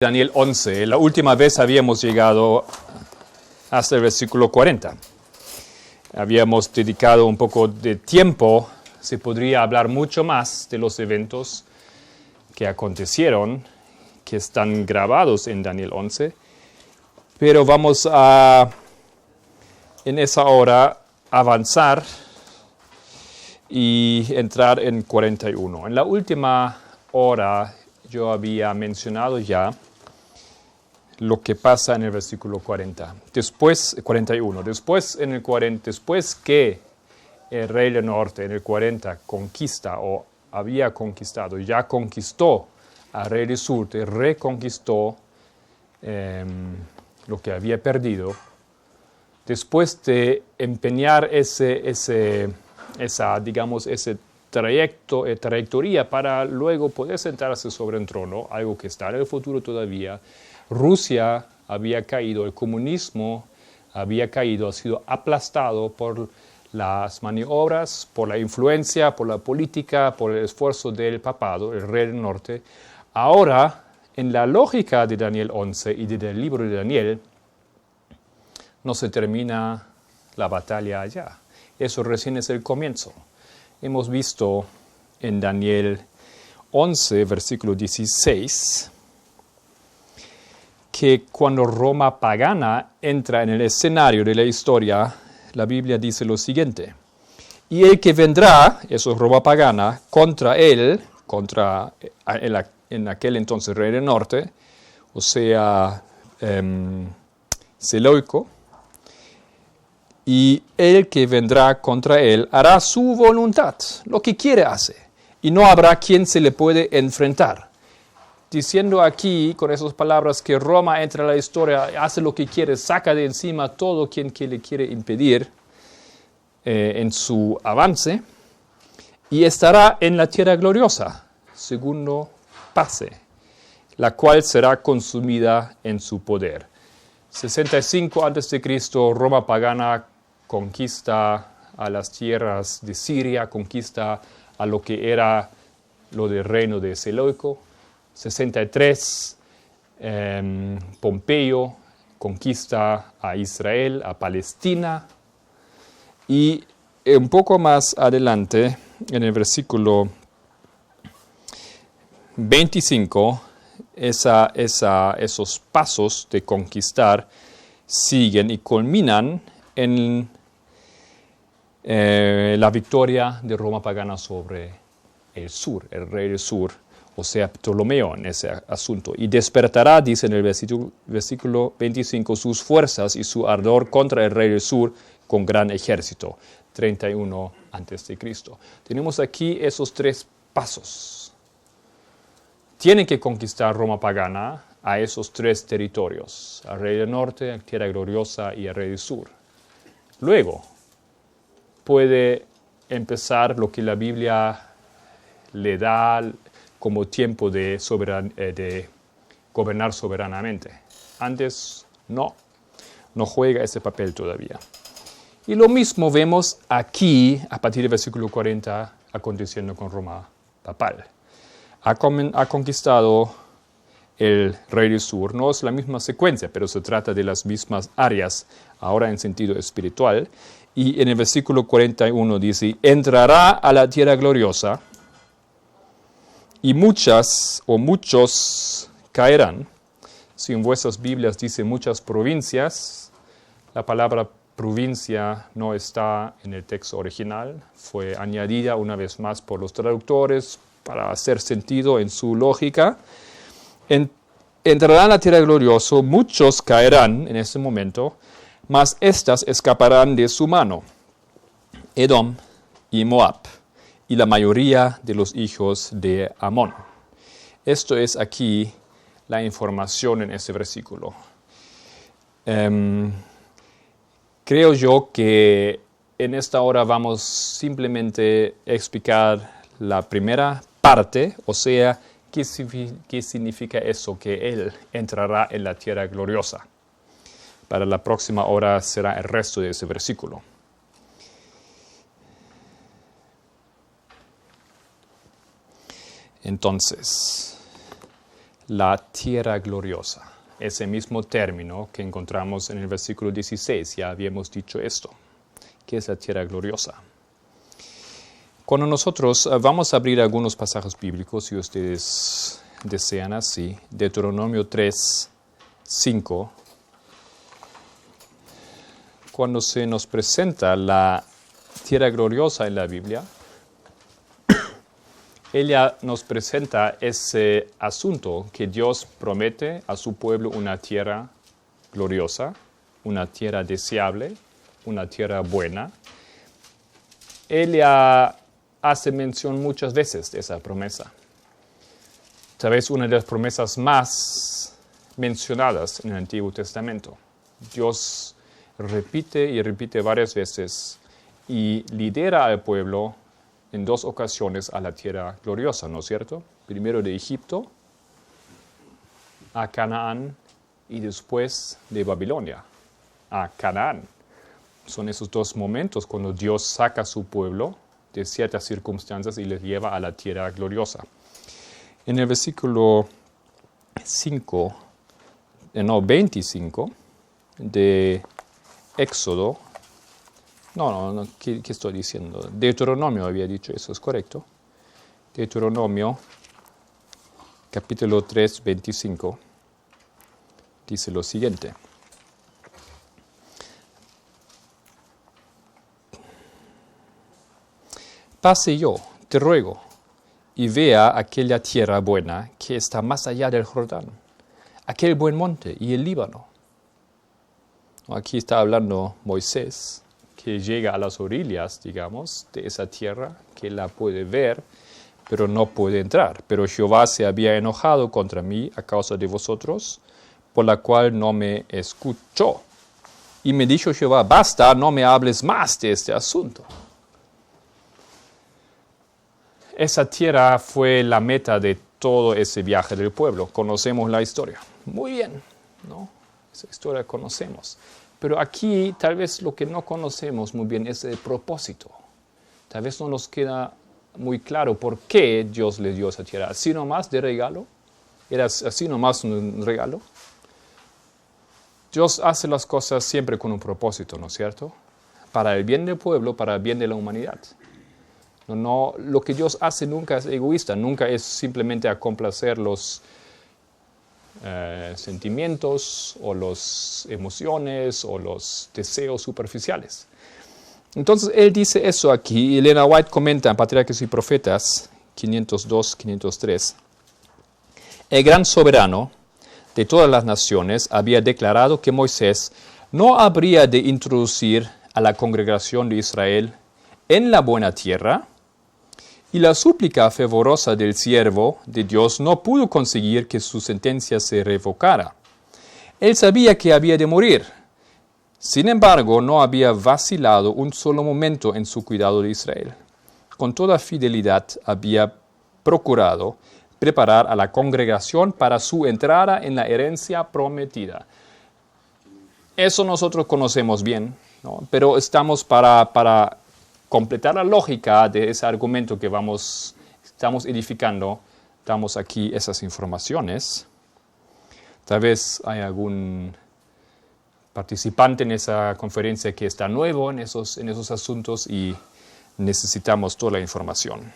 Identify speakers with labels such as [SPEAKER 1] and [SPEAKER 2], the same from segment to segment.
[SPEAKER 1] Daniel 11. La última vez habíamos llegado hasta el versículo 40. Habíamos dedicado un poco de tiempo. Se podría hablar mucho más de los eventos que acontecieron, que están grabados en Daniel 11. Pero vamos a, en esa hora, avanzar y entrar en 41. En la última hora yo había mencionado ya lo que pasa en el versículo 41. Después que el rey del norte en el 40 conquista o había conquistado, ya conquistó al rey del sur, reconquistó lo que había perdido. Después de empeñar esa trayectoria para luego poder sentarse sobre el trono, algo que está en el futuro todavía, Rusia había caído, el comunismo había caído, ha sido aplastado por las maniobras, por la influencia, por la política, por el esfuerzo del papado, el rey del norte. Ahora, en la lógica de Daniel 11 y del libro de Daniel, no se termina la batalla allá. Eso recién es el comienzo. Hemos visto en Daniel 11, versículo 16, que cuando Roma pagana entra en el escenario de la historia, la Biblia dice lo siguiente: y el que vendrá, eso es Roma pagana, contra él, en aquel entonces rey del norte, o sea, Seleuco, y el que vendrá contra él hará su voluntad, lo que quiere hacer, y no habrá quien se le puede enfrentar. Diciendo aquí, con esas palabras, que Roma entra a la historia, hace lo que quiere, saca de encima todo quien que le quiere impedir en su avance, y estará en la tierra gloriosa, segundo pase, la cual será consumida en su poder. 65 a.C., Roma pagana conquista a las tierras de Siria, conquista a lo que era lo del reino de Seleuco. 63, Pompeyo conquista a Israel, a Palestina. Y un poco más adelante, en el versículo 25, esos pasos de conquistar siguen y culminan en la victoria de Roma pagana sobre el sur, el rey del sur, o sea, Ptolomeo en ese asunto. Y despertará, dice en el versículo 25, sus fuerzas y su ardor contra el rey del sur con gran ejército. 31 a.C. Tenemos aquí esos tres pasos. Tienen que conquistar Roma pagana a esos tres territorios, al rey del norte, a tierra gloriosa y al rey del sur. Luego puede empezar lo que la Biblia le da como tiempo de gobernar soberanamente. Antes no juega ese papel todavía. Y lo mismo vemos aquí, a partir del versículo 40, aconteciendo con Roma papal. Ha conquistado el rey del sur. No es la misma secuencia, pero se trata de las mismas áreas, ahora en sentido espiritual. Y en el versículo 41 dice: entrará a la tierra gloriosa, y muchos caerán. Si en vuestras Biblias dice muchas provincias, la palabra provincia no está en el texto original. Fue añadida una vez más por los traductores para hacer sentido en su lógica. Entrarán a la tierra gloriosa, muchos caerán en ese momento, mas éstas escaparán de su mano: Edom y Moab, y la mayoría de los hijos de Amón. Esto es aquí la información en ese versículo. Creo yo que en esta hora vamos simplemente a explicar la primera parte, o sea, qué significa eso, que Él entrará en la tierra gloriosa. Para la próxima hora será el resto de ese versículo. Entonces, la tierra gloriosa. Ese mismo término que encontramos en el versículo 16, ya habíamos dicho esto. ¿Qué es la tierra gloriosa? Cuando nosotros vamos a abrir algunos pasajes bíblicos, si ustedes desean así, Deuteronomio 3, 5, cuando se nos presenta la tierra gloriosa en la Biblia, ella nos presenta ese asunto que Dios promete a su pueblo una tierra gloriosa, una tierra deseable, una tierra buena. Ella hace mención muchas veces de esa promesa. Tal vez una de las promesas más mencionadas en el Antiguo Testamento. Dios repite y repite varias veces y lidera al pueblo en 2 ocasiones a la tierra gloriosa, ¿no es cierto? Primero de Egipto a Canaán y después de Babilonia a Canaán. Son esos 2 momentos cuando Dios saca a su pueblo de ciertas circunstancias y les lleva a la tierra gloriosa. En el versículo 25 de Éxodo, no, ¿qué estoy diciendo? Deuteronomio había dicho eso, ¿es correcto? Deuteronomio, capítulo 3, 25, dice lo siguiente. Pase yo, te ruego, y vea aquella tierra buena que está más allá del Jordán, aquel buen monte y el Líbano. Aquí está hablando Moisés, que llega a las orillas, digamos, de esa tierra, que la puede ver, pero no puede entrar. Pero Jehová se había enojado contra mí a causa de vosotros, por la cual no me escuchó. Y me dijo Jehová, basta, no me hables más de este asunto. Esa tierra fue la meta de todo ese viaje del pueblo. Conocemos la historia. Muy bien, ¿no? Esa historia conocemos. Pero aquí tal vez lo que no conocemos muy bien es el propósito. Tal vez no nos queda muy claro por qué Dios le dio esa tierra. ¿Así nomás de regalo? ¿Era así nomás un regalo? Dios hace las cosas siempre con un propósito, ¿no es cierto? Para el bien del pueblo, para el bien de la humanidad. No, lo que Dios hace nunca es egoísta, nunca es simplemente a complacer los sentimientos o las emociones o los deseos superficiales. Entonces él dice eso aquí, y Elena White comenta en Patriarcas y Profetas 502, 503. El gran soberano de todas las naciones había declarado que Moisés no habría de introducir a la congregación de Israel en la buena tierra, y la súplica fervorosa del siervo de Dios no pudo conseguir que su sentencia se revocara. Él sabía que había de morir. Sin embargo, no había vacilado un solo momento en su cuidado de Israel. Con toda fidelidad había procurado preparar a la congregación para su entrada en la herencia prometida. Eso nosotros conocemos bien, ¿no? Pero estamos para completar la lógica de ese argumento que estamos edificando, damos aquí esas informaciones. Tal vez hay algún participante en esa conferencia que está nuevo en esos asuntos y necesitamos toda la información.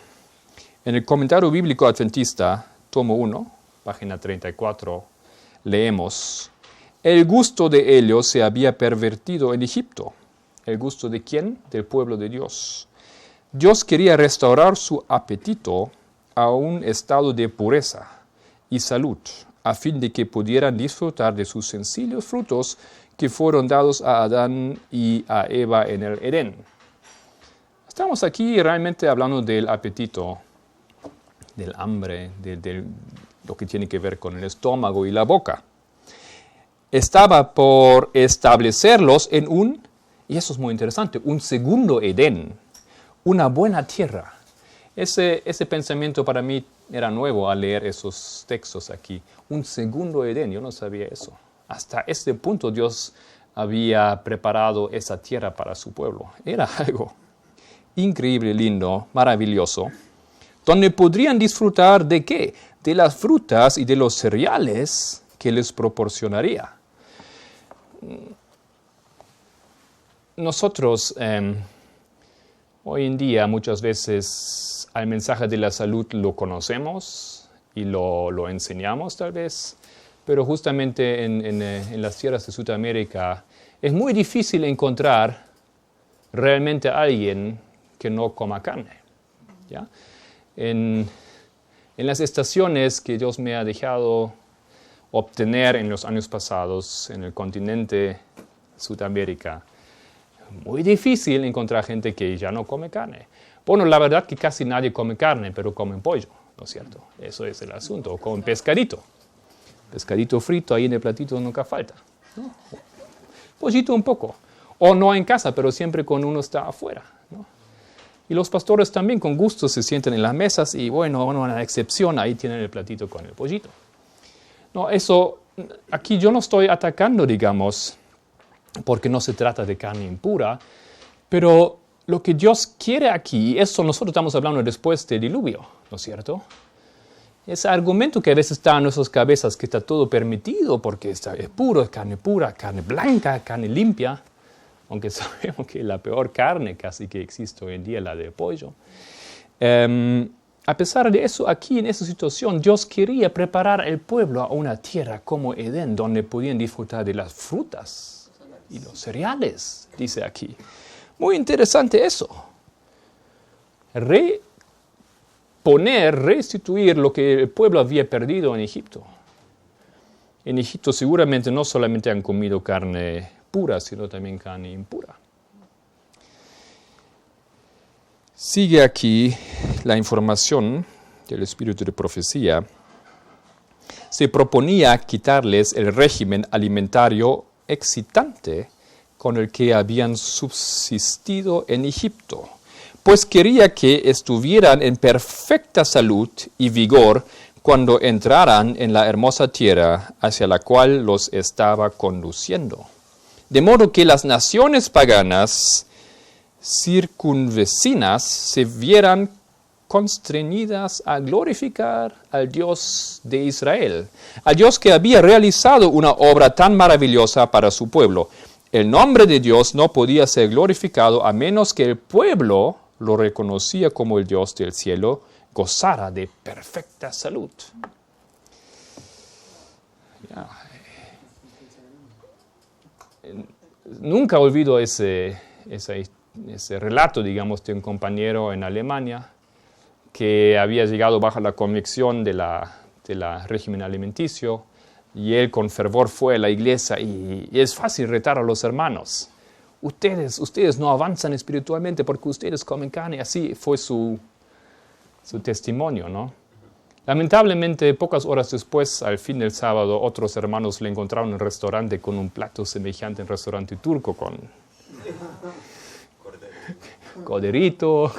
[SPEAKER 1] En el Comentario Bíblico Adventista, tomo 1, página 34, leemos: el gusto de ellos se había pervertido en Egipto. ¿El gusto de quién? Del pueblo de Dios. Dios quería restaurar su apetito a un estado de pureza y salud, a fin de que pudieran disfrutar de sus sencillos frutos que fueron dados a Adán y a Eva en el Edén. Estamos aquí realmente hablando del apetito, del hambre, de lo que tiene que ver con el estómago y la boca. Estaba por establecerlos en y eso es muy interesante, un segundo Edén, una buena tierra. Ese pensamiento para mí era nuevo al leer esos textos aquí. Un segundo Edén, yo no sabía eso. Hasta este punto Dios había preparado esa tierra para su pueblo. Era algo increíble, lindo, maravilloso, donde podrían disfrutar ¿de qué? de las frutas y de los cereales que les proporcionaría. Nosotros hoy en día muchas veces el mensaje de la salud lo conocemos y lo enseñamos tal vez, pero justamente en las tierras de Sudamérica es muy difícil encontrar realmente a alguien que no coma carne. ¿Ya? En las estaciones que Dios me ha dejado obtener en los años pasados en el continente Sudamérica, muy difícil encontrar gente que ya no come carne. Bueno, la verdad que casi nadie come carne, pero comen pollo, ¿no es cierto? Eso es el asunto. O comen pescadito. Pescadito frito ahí en el platito nunca falta, ¿no? Pollito un poco. O no en casa, pero siempre cuando uno está afuera, ¿no? Y los pastores también con gusto se sienten en las mesas y bueno, una excepción, ahí tienen el platito con el pollito. No, eso, aquí yo no estoy atacando, digamos, porque no se trata de carne impura, pero lo que Dios quiere aquí, eso nosotros estamos hablando después del diluvio, ¿no es cierto? Ese argumento que a veces está en nuestras cabezas, que está todo permitido porque es puro, pura, carne blanca, carne limpia, aunque sabemos que la peor carne casi que existe hoy en día es la de pollo. A pesar de eso, aquí en esa situación, Dios quería preparar al pueblo a una tierra como Edén, donde podían disfrutar de las frutas y los cereales, dice aquí. Muy interesante eso. Restituir lo que el pueblo había perdido en Egipto. En Egipto seguramente no solamente han comido carne pura, sino también carne impura. Sigue aquí la información del espíritu de profecía. Se proponía quitarles el régimen alimentario excitante con el que habían subsistido en Egipto, pues quería que estuvieran en perfecta salud y vigor cuando entraran en la hermosa tierra hacia la cual los estaba conduciendo. De modo que las naciones paganas circunvecinas se vieran constreñidas a glorificar al Dios de Israel, al Dios que había realizado una obra tan maravillosa para su pueblo. El nombre de Dios no podía ser glorificado a menos que el pueblo lo reconocía como el Dios del cielo, gozara de perfecta salud. Nunca olvido ese relato, digamos, de un compañero en Alemania que había llegado bajo la convicción de la régimen alimenticio y él con fervor fue a la iglesia y es fácil retar a los hermanos. Ustedes no avanzan espiritualmente porque ustedes comen carne. Así fue su testimonio, ¿no? Lamentablemente, pocas horas después, al fin del sábado, otros hermanos le encontraron en el restaurante con un plato semejante al restaurante turco, con corderito,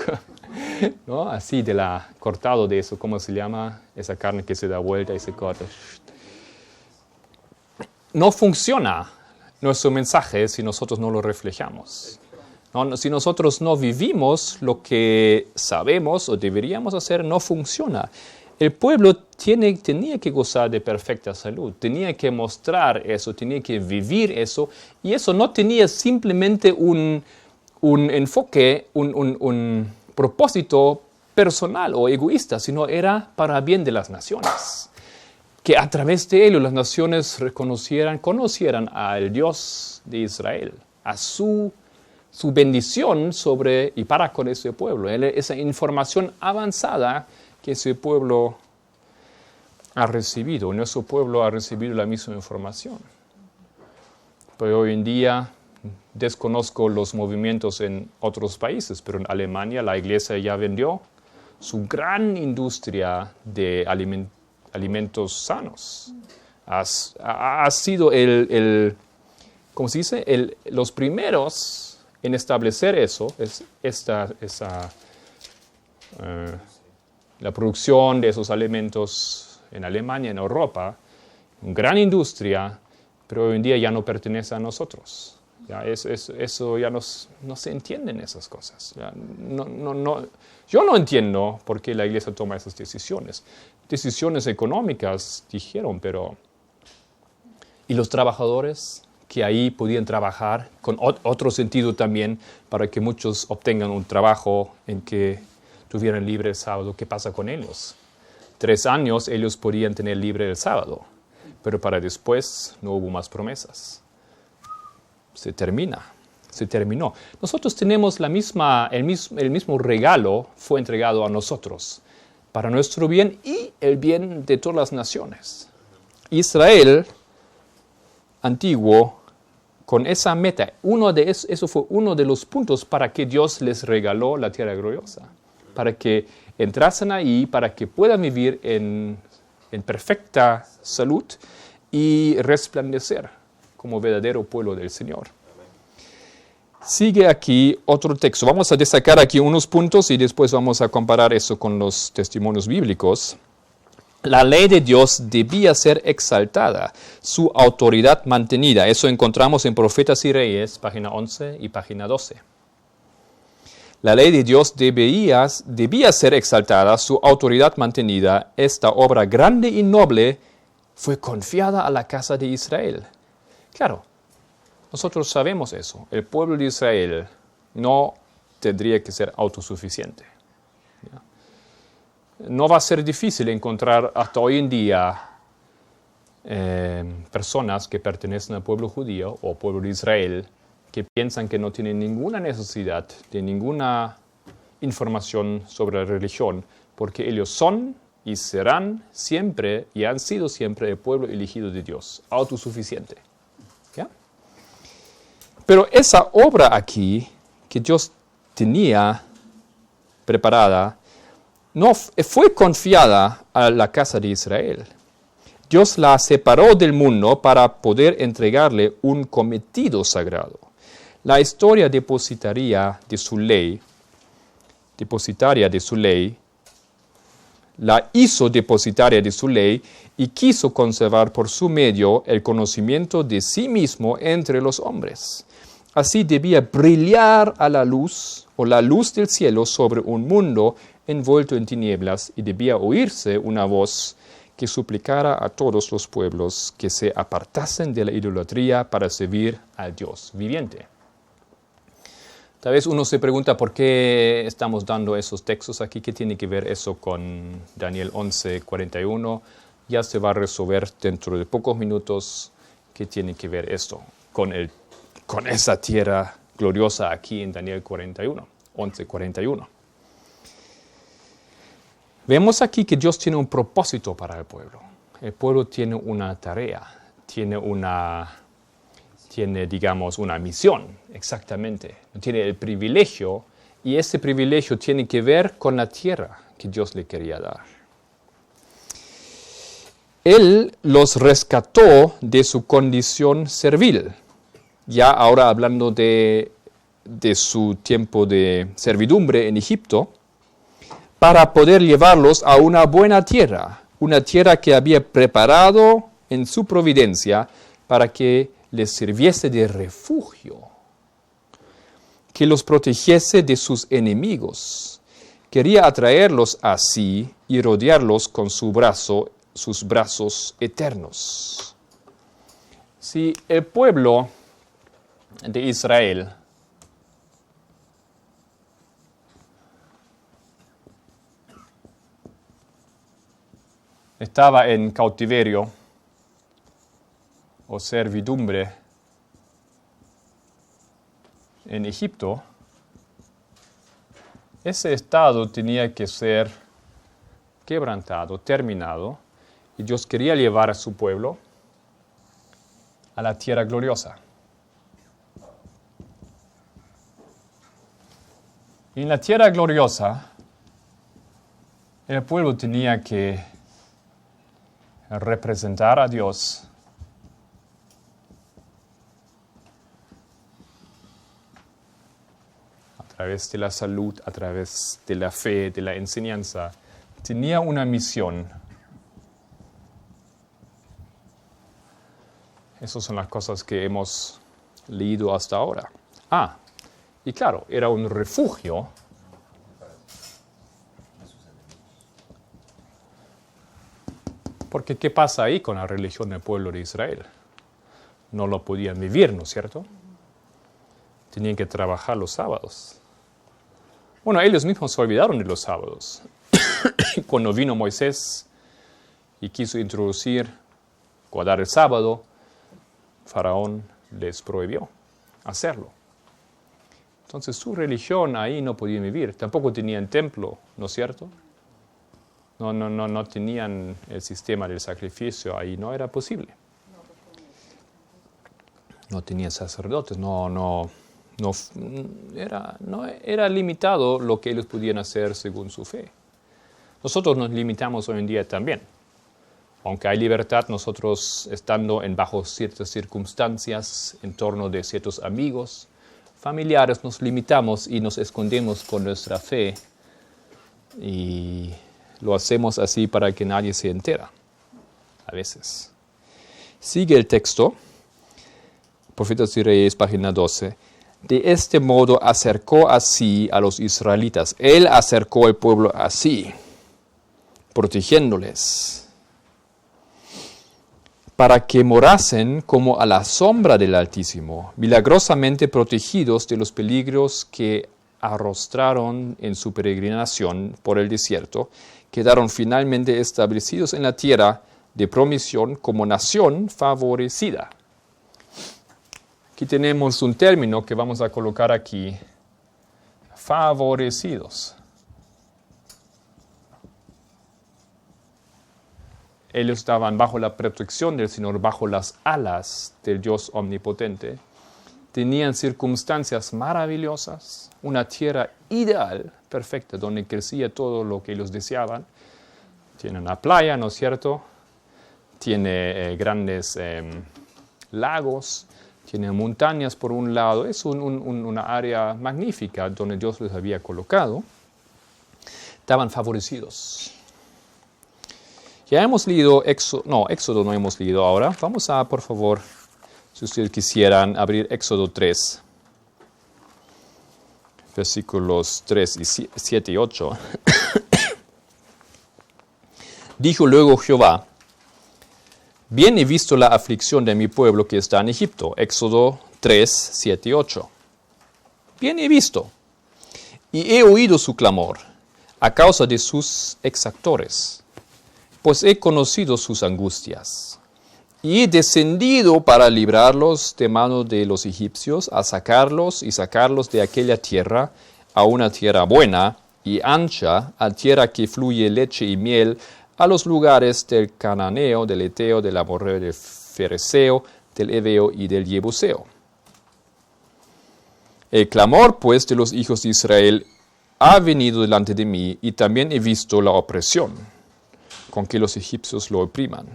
[SPEAKER 1] ¿no? Así cortado de eso, ¿cómo se llama? Esa carne que se da vuelta y se corta. No funciona nuestro mensaje si nosotros no lo reflejamos. ¿No? Si nosotros no vivimos lo que sabemos o deberíamos hacer, no funciona. El pueblo tenía que gozar de perfecta salud, tenía que mostrar eso, tenía que vivir eso, y eso no tenía simplemente un enfoque, un propósito personal o egoísta, sino era para bien de las naciones. Que a través de ello las naciones conocieran al Dios de Israel, a su bendición sobre y para con ese pueblo, esa información avanzada que ese pueblo ha recibido. Nuestro pueblo ha recibido la misma información. Pero hoy en día desconozco los movimientos en otros países, pero en Alemania la iglesia ya vendió su gran industria de alimentos sanos. Ha sido ¿cómo se dice? Los primeros en establecer eso, la producción de esos alimentos en Alemania, en Europa, una gran industria, pero hoy en día ya no pertenece a nosotros. Ya, eso ya no se entienden esas cosas. Ya, yo no entiendo por qué la iglesia toma esas decisiones. Decisiones económicas, dijeron, pero... ¿Y los trabajadores que ahí podían trabajar con otro sentido también para que muchos obtengan un trabajo en que tuvieran libre el sábado? ¿Qué pasa con ellos? 3 años ellos podían tener libre el sábado, pero para después no hubo más promesas. Se terminó. Nosotros tenemos el mismo regalo fue entregado a nosotros para nuestro bien y el bien de todas las naciones. Israel antiguo, con esa meta, eso fue uno de los puntos para que Dios les regaló la tierra gloriosa, para que entrasen ahí, para que puedan vivir en perfecta salud y resplandecer como verdadero pueblo del Señor. Sigue aquí otro texto. Vamos a destacar aquí unos puntos y después vamos a comparar eso con los testimonios bíblicos. La ley de Dios debía ser exaltada, su autoridad mantenida. Eso encontramos en Profetas y Reyes, página 11 y página 12. La ley de Dios debía ser exaltada, su autoridad mantenida. Esta obra grande y noble fue confiada a la casa de Israel. Claro, nosotros sabemos eso. El pueblo de Israel no tendría que ser autosuficiente. No va a ser difícil encontrar hasta hoy en día personas que pertenecen al pueblo judío o pueblo de Israel que piensan que no tienen ninguna necesidad de ninguna información sobre la religión porque ellos son y serán siempre y han sido siempre el pueblo elegido de Dios, autosuficiente. ¿Ya? Pero esa obra aquí que Dios tenía preparada no fue confiada a la casa de Israel. Dios la separó del mundo para poder entregarle un cometido sagrado. La historia depositaria de su ley, la hizo depositaria de su ley y quiso conservar por su medio el conocimiento de sí mismo entre los hombres. Así debía brillar a la luz o la luz del cielo sobre un mundo envuelto en tinieblas y debía oírse una voz que suplicara a todos los pueblos que se apartasen de la idolatría para servir al Dios viviente. Tal vez uno se pregunta por qué estamos dando esos textos aquí, qué tiene que ver eso con Daniel 11:41. Ya se va a resolver dentro de pocos minutos qué tiene que ver esto con esa tierra gloriosa aquí en Daniel 11:41. Vemos aquí que Dios tiene un propósito para el pueblo. El pueblo tiene una tarea, tiene, digamos, una misión, exactamente. Tiene el privilegio, y ese privilegio tiene que ver con la tierra que Dios le quería dar. Él los rescató de su condición servil. Ya ahora hablando de su tiempo de servidumbre en Egipto, para poder llevarlos a una buena tierra, una tierra que había preparado en su providencia para que les sirviese de refugio, que los protegiese de sus enemigos. Quería atraerlos así y rodearlos con sus brazos eternos. Si el pueblo de Israel estaba en cautiverio o servidumbre en Egipto, ese estado tenía que ser quebrantado, terminado, y Dios quería llevar a su pueblo a la tierra gloriosa. Y en la tierra gloriosa, el pueblo tenía que representar a Dios a través de la salud, a través de la fe, de la enseñanza. Tenía una misión. Esas son las cosas que hemos leído hasta ahora. Y claro, era un refugio porque ¿qué pasa ahí con la religión del pueblo de Israel? No lo podían vivir, ¿no es cierto? Tenían que trabajar los sábados. Bueno, ellos mismos se olvidaron de los sábados. Cuando vino Moisés y quiso introducir, guardar el sábado, Faraón les prohibió hacerlo. Entonces su religión ahí no podían vivir. Tampoco tenían templo, ¿no es cierto? No tenían el sistema del sacrificio ahí, no era posible. No tenían sacerdotes, era limitado lo que ellos podían hacer según su fe. Nosotros nos limitamos hoy en día también. Aunque hay libertad, nosotros estando bajo ciertas circunstancias, en torno de ciertos amigos, familiares, nos limitamos y nos escondemos con nuestra fe. Y lo hacemos así para que nadie se entera, a veces. Sigue el texto, Profetas y Reyes, página 12. De este modo acercó así a los israelitas. Él acercó al pueblo así, protegiéndoles, para que morasen como a la sombra del Altísimo, milagrosamente protegidos de los peligros que arrostraron en su peregrinación por el desierto, quedaron finalmente establecidos en la tierra de promisión como nación favorecida. Aquí tenemos un término que vamos a colocar aquí, favorecidos. Ellos estaban bajo la protección del Señor, bajo las alas del Dios omnipotente. Tenían circunstancias maravillosas, una tierra ideal, perfecta, donde crecía todo lo que ellos deseaban. Tiene una playa, ¿no es cierto? Tiene grandes lagos, tiene montañas por un lado. Es una área magnífica donde Dios les había colocado. Estaban favorecidos. Ya hemos leído Éxodo no hemos leído ahora. Vamos a, por favor, si ustedes quisieran, abrir Éxodo 3, versículos 7 y 8. Dijo luego Jehová: bien he visto la aflicción de mi pueblo que está en Egipto. Éxodo 3, 7 y 8. Bien he visto, y he oído su clamor a causa de sus exactores, pues he conocido sus angustias, y he descendido para librarlos de mano de los egipcios, a sacarlos de aquella tierra, a una tierra buena y ancha, a tierra que fluye leche y miel, a los lugares del cananeo, del eteo, del amorreo, del fereceo, del heveo y del jebuseo. El clamor, pues, de los hijos de Israel ha venido delante de mí, y también he visto la opresión con que los egipcios lo opriman.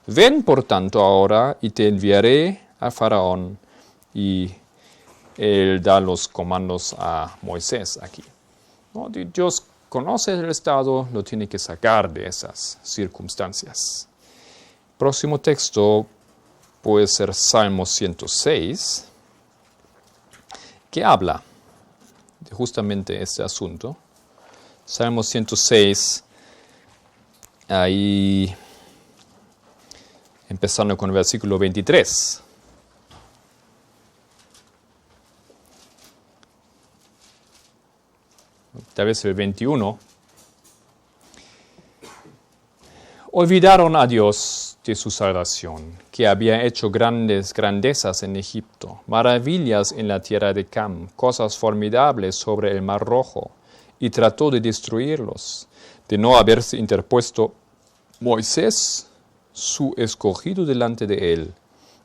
[SPEAKER 1] Ven, por tanto, ahora, y te enviaré a Faraón. Y él da los comandos a Moisés aquí. ¿No? Dios conoce el estado, lo tiene que sacar de esas circunstancias. Próximo texto puede ser Salmo 106, que habla de justamente este asunto. Salmo 106, ahí empezando con el versículo 23. Tal vez el 21. Olvidaron a Dios de su salvación, que había hecho grandes grandezas en Egipto, maravillas en la tierra de Cam, cosas formidables sobre el Mar Rojo, y trató de destruirlos, de no haberse interpuesto Moisés, su escogido, delante de él,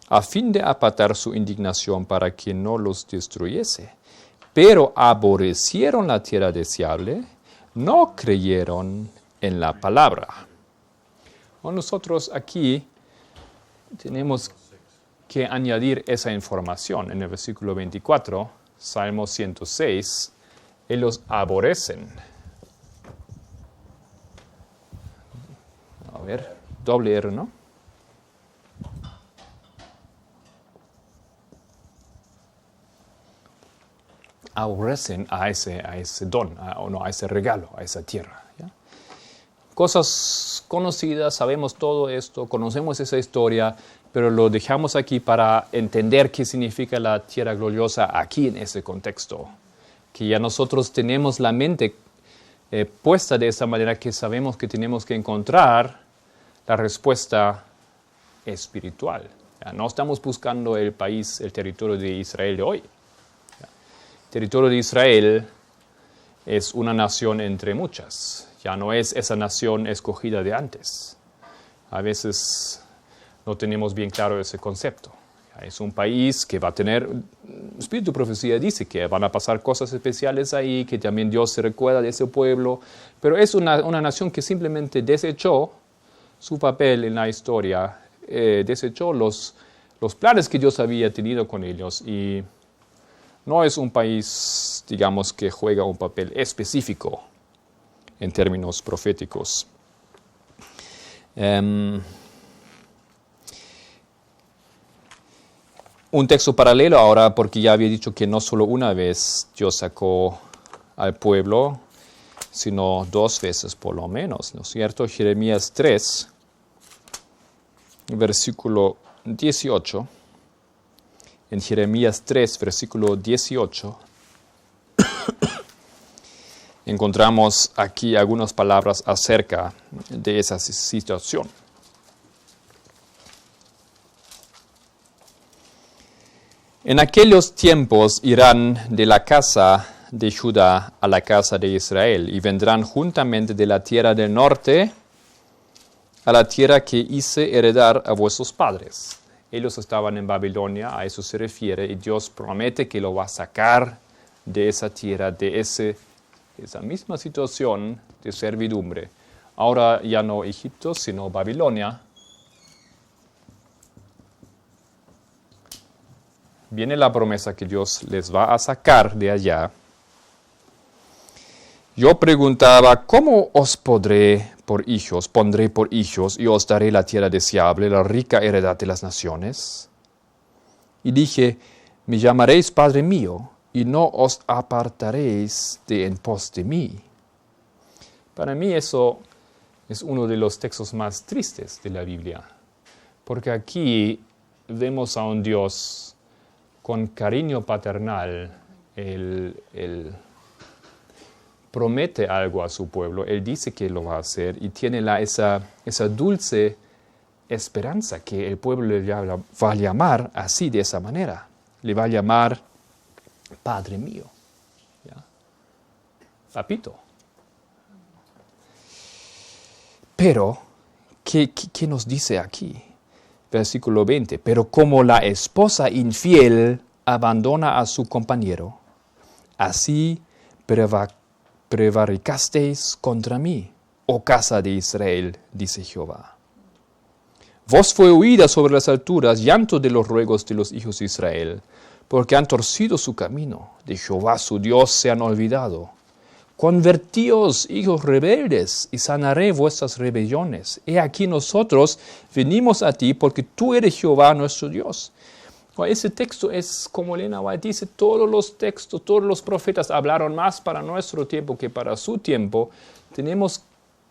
[SPEAKER 1] a fin de apartar su indignación para que no los destruyese. Pero aborrecieron la tierra deseable, no creyeron en la palabra. Nosotros aquí tenemos que añadir esa información en el versículo 24, Salmo 106, ellos aborrecen. A ver, doble R, ¿no? aborrecen a ese don, a ese regalo, a esa tierra. ¿Ya? Cosas conocidas, sabemos todo esto, conocemos esa historia, pero lo dejamos aquí para entender qué significa la tierra gloriosa aquí en ese contexto. Que ya nosotros tenemos la mente puesta de esa manera que sabemos que tenemos que encontrar la respuesta espiritual. ¿Ya? No estamos buscando el país, el territorio de Israel de hoy. ¿Ya? El territorio de Israel es una nación entre muchas. Ya no es esa nación escogida de antes. A veces no tenemos bien claro ese concepto. Es un país que va a tener, Espíritu de Profecía dice que van a pasar cosas especiales ahí, que también Dios se recuerda de ese pueblo, pero es una nación que simplemente desechó su papel en la historia, desechó los planes que Dios había tenido con ellos y no es un país, digamos, que juega un papel específico en términos proféticos. Un texto paralelo ahora, porque ya había dicho que no solo una vez Dios sacó al pueblo, sino 2 veces por lo menos, ¿no es cierto? Jeremías 3, versículo 18. En Jeremías 3, versículo 18, encontramos aquí algunas palabras acerca de esa situación. En aquellos tiempos irán de la casa de Judá a la casa de Israel y vendrán juntamente de la tierra del norte a la tierra que hice heredar a vuestros padres. Ellos estaban en Babilonia, a eso se refiere, y Dios promete que lo va a sacar de esa tierra, de esa misma situación de servidumbre. Ahora ya no Egipto, sino Babilonia. Viene la promesa que Dios les va a sacar de allá. Yo preguntaba, ¿cómo os pondré por hijos y os daré la tierra deseable, la rica heredad de las naciones? Y dije, me llamaréis Padre mío, y no os apartaréis de en pos de mí. Para mí eso es uno de los textos más tristes de la Biblia, porque aquí vemos a un Dios con cariño paternal. Él promete algo a su pueblo, Él dice que lo va a hacer y tiene esa dulce esperanza que el pueblo le va a llamar así, de esa manera. Le va a llamar Padre mío. ¿Ya? Papito. Pero, ¿qué nos dice aquí? Versículo 20. Pero como la esposa infiel abandona a su compañero, así prevaricasteis contra mí, oh casa de Israel, dice Jehová. Voz fue oída sobre las alturas, llanto de los ruegos de los hijos de Israel, porque han torcido su camino, de Jehová su Dios se han olvidado. Convertíos, hijos rebeldes, y sanaré vuestras rebeliones. He aquí nosotros venimos a ti, porque tú eres Jehová nuestro Dios. Ese texto es, como Elena White dice, todos los textos, todos los profetas hablaron más para nuestro tiempo que para su tiempo. Tenemos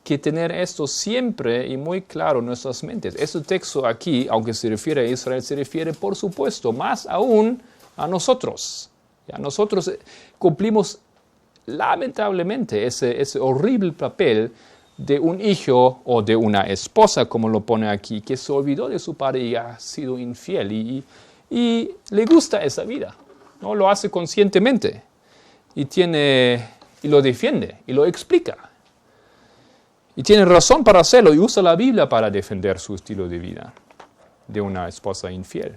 [SPEAKER 1] que tener esto siempre y muy claro en nuestras mentes. Ese texto aquí, aunque se refiere a Israel, se refiere, por supuesto, más aún a nosotros. Ya nosotros cumplimos lamentablemente ese horrible papel de un hijo o de una esposa, como lo pone aquí, que se olvidó de su padre y ha sido infiel y le gusta esa vida, ¿no? Lo hace conscientemente y lo defiende y lo explica. Y tiene razón para hacerlo y usa la Biblia para defender su estilo de vida de una esposa infiel.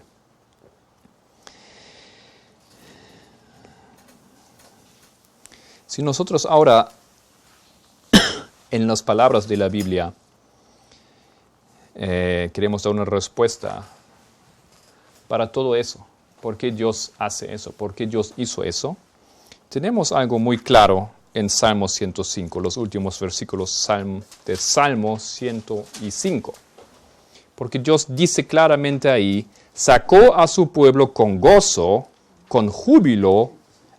[SPEAKER 1] Si nosotros ahora, en las palabras de la Biblia, queremos dar una respuesta para todo eso, ¿por qué Dios hace eso? ¿Por qué Dios hizo eso? Tenemos algo muy claro en Salmo 105, los últimos versículos de Salmo 105. Porque Dios dice claramente ahí, sacó a su pueblo con gozo, con júbilo,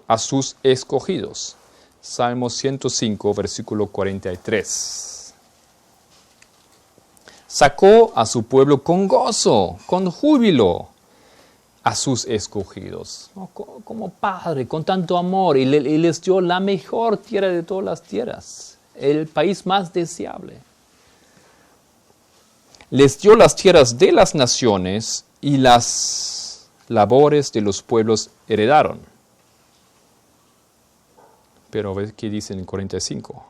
[SPEAKER 1] a sus escogidos. Salmo 105, versículo 43. Sacó a su pueblo con gozo, con júbilo, a sus escogidos, ¿no? Como padre, con tanto amor, y les dio la mejor tierra de todas las tierras, el país más deseable. Les dio las tierras de las naciones y las labores de los pueblos heredaron. Pero ¿ves qué dice en el 45?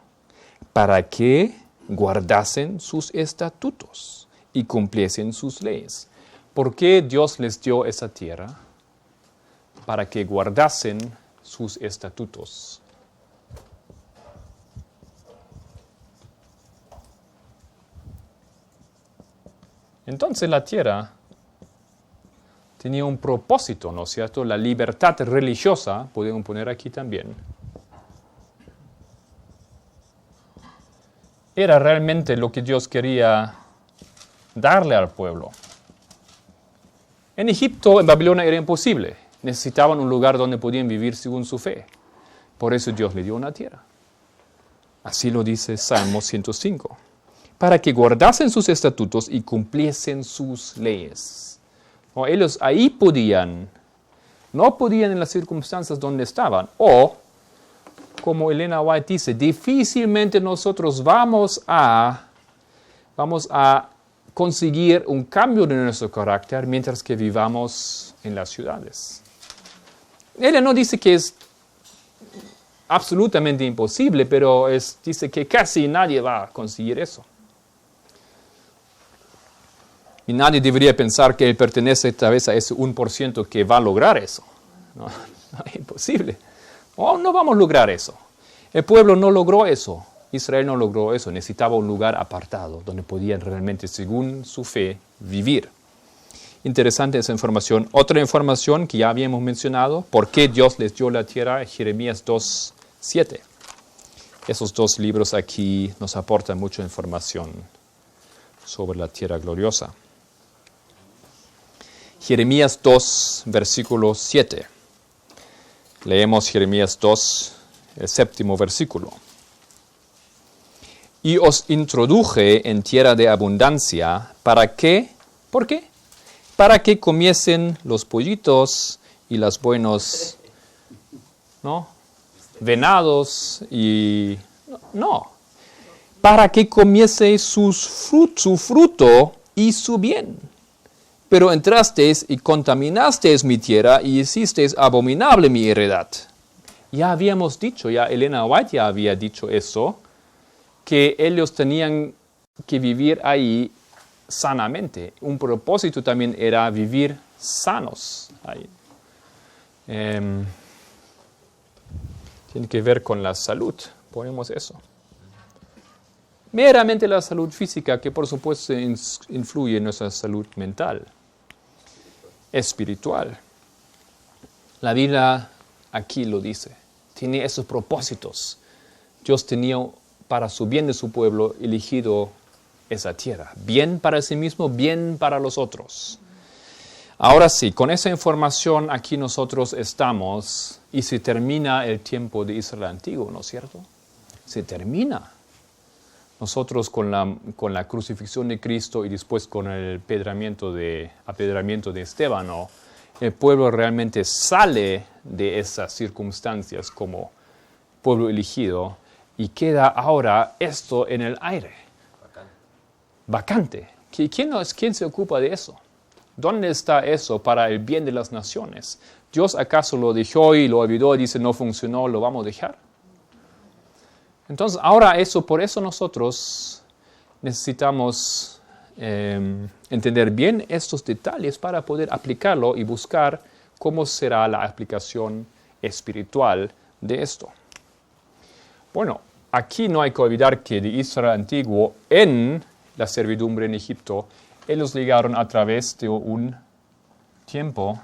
[SPEAKER 1] Para que guardasen sus estatutos y cumpliesen sus leyes. ¿Por qué Dios les dio esa tierra? Para que guardasen sus estatutos. Entonces la tierra tenía un propósito, ¿no es cierto? La libertad religiosa, podemos poner aquí también, era realmente lo que Dios quería darle al pueblo. En Egipto, en Babilonia era imposible. Necesitaban un lugar donde podían vivir según su fe. Por eso Dios le dio una tierra. Así lo dice Salmo 105. Para que guardasen sus estatutos y cumpliesen sus leyes. O ellos ahí podían, no podían en las circunstancias donde estaban. O, como Elena White dice, difícilmente nosotros vamos a conseguir un cambio de nuestro carácter mientras que vivamos en las ciudades. Ella no dice que es absolutamente imposible, pero dice que casi nadie va a conseguir eso. Y nadie debería pensar que él pertenece tal vez a ese 1% que va a lograr eso. No, es imposible. No vamos a lograr eso. El pueblo no logró eso. Israel no logró eso. Necesitaba un lugar apartado donde podían realmente, según su fe, vivir. Interesante esa información. Otra información que ya habíamos mencionado, ¿por qué Dios les dio la tierra? Jeremías 2:7. Esos dos libros aquí nos aportan mucha información sobre la tierra gloriosa. Jeremías 2, versículo 7. Leemos Jeremías 2, el 7º versículo. Y os introduje en tierra de abundancia, ¿para qué? ¿Por qué? Para que comiesen los pollitos y los buenos, ¿no? Venados y... No. Para que comiese su fruto y su bien. Pero entrasteis y contaminasteis mi tierra y hicisteis abominable mi heredad. Ya habíamos dicho, ya Elena White ya había dicho eso, que ellos tenían que vivir ahí sanamente. Un propósito también era vivir sanos ahí. Tiene que ver con la salud, ponemos eso. Meramente la salud física, que por supuesto influye en nuestra salud mental, espiritual. La Biblia aquí lo dice. Tiene esos propósitos. Dios tenía para su bien de su pueblo elegido esa tierra. Bien para sí mismo, bien para los otros. Ahora sí, con esa información aquí nosotros estamos y se termina el tiempo de Israel antiguo, ¿no es cierto? Se termina. Nosotros con la crucifixión de Cristo y después con el apedreamiento de Esteban, ¿no? El pueblo realmente sale de esas circunstancias como pueblo elegido y queda ahora esto en el aire. Vacante. ¿Quién se ocupa de eso? ¿Dónde está eso para el bien de las naciones? ¿Dios acaso lo dejó y lo olvidó y dice no funcionó, lo vamos a dejar? Entonces, ahora por eso nosotros necesitamos entender bien estos detalles para poder aplicarlo y buscar cómo será la aplicación espiritual de esto. Bueno, aquí no hay que olvidar que de Israel antiguo, en la servidumbre en Egipto, ellos llegaron a través de un tiempo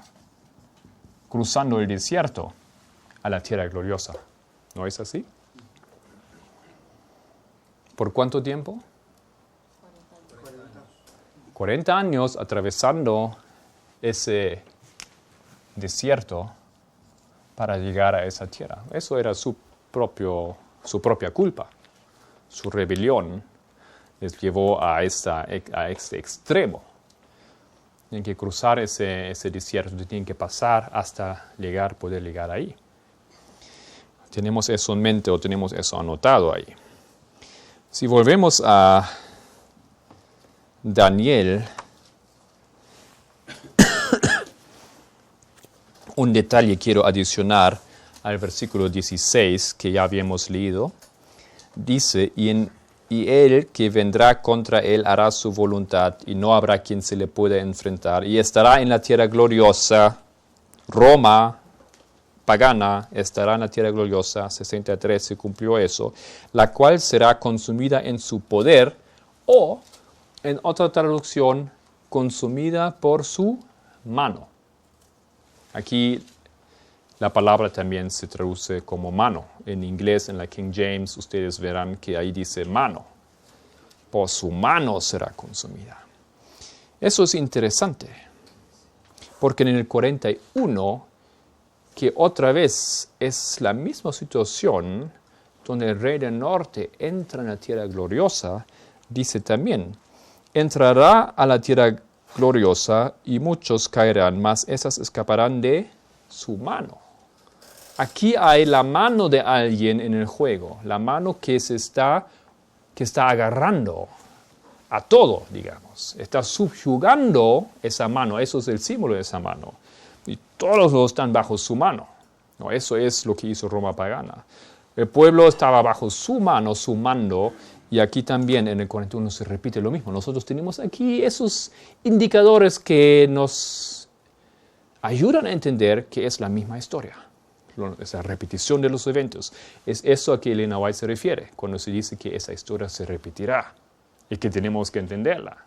[SPEAKER 1] cruzando el desierto a la tierra gloriosa. ¿No es así? ¿Por cuánto tiempo? 40 años atravesando ese desierto para llegar a esa tierra. Eso era su propia culpa. Su rebelión les llevó a este extremo. Tienen que cruzar ese desierto, tienen que pasar hasta poder llegar ahí. Tenemos eso en mente o tenemos eso anotado ahí. Si volvemos a Daniel, un detalle quiero adicionar al versículo 16 que ya habíamos leído. Dice, y él que vendrá contra él hará su voluntad y no habrá quien se le pueda enfrentar y estará en la tierra gloriosa. Roma pagana estará en la tierra gloriosa, 63 se cumplió eso, la cual será consumida en su poder o, en otra traducción, consumida por su mano. Aquí la palabra también se traduce como mano. En inglés, en la King James, ustedes verán que ahí dice mano. Por su mano será consumida. Eso es interesante, porque en el 41, que otra vez es la misma situación, donde el rey del norte entra en la tierra gloriosa, dice también, entrará a la tierra gloriosa y muchos caerán, mas esas escaparán de su mano. Aquí hay la mano de alguien en el juego, la mano que está agarrando a todo, digamos. Está subyugando esa mano, eso es el símbolo de esa mano. Y todos los están bajo su mano. No, eso es lo que hizo Roma pagana. El pueblo estaba bajo su mano, su mando, y aquí también en el 41 se repite lo mismo. Nosotros tenemos aquí esos indicadores que nos ayudan a entender que es la misma historia. Esa repetición de los eventos. Es eso a que Elena White se refiere cuando se dice que esa historia se repetirá y que tenemos que entenderla.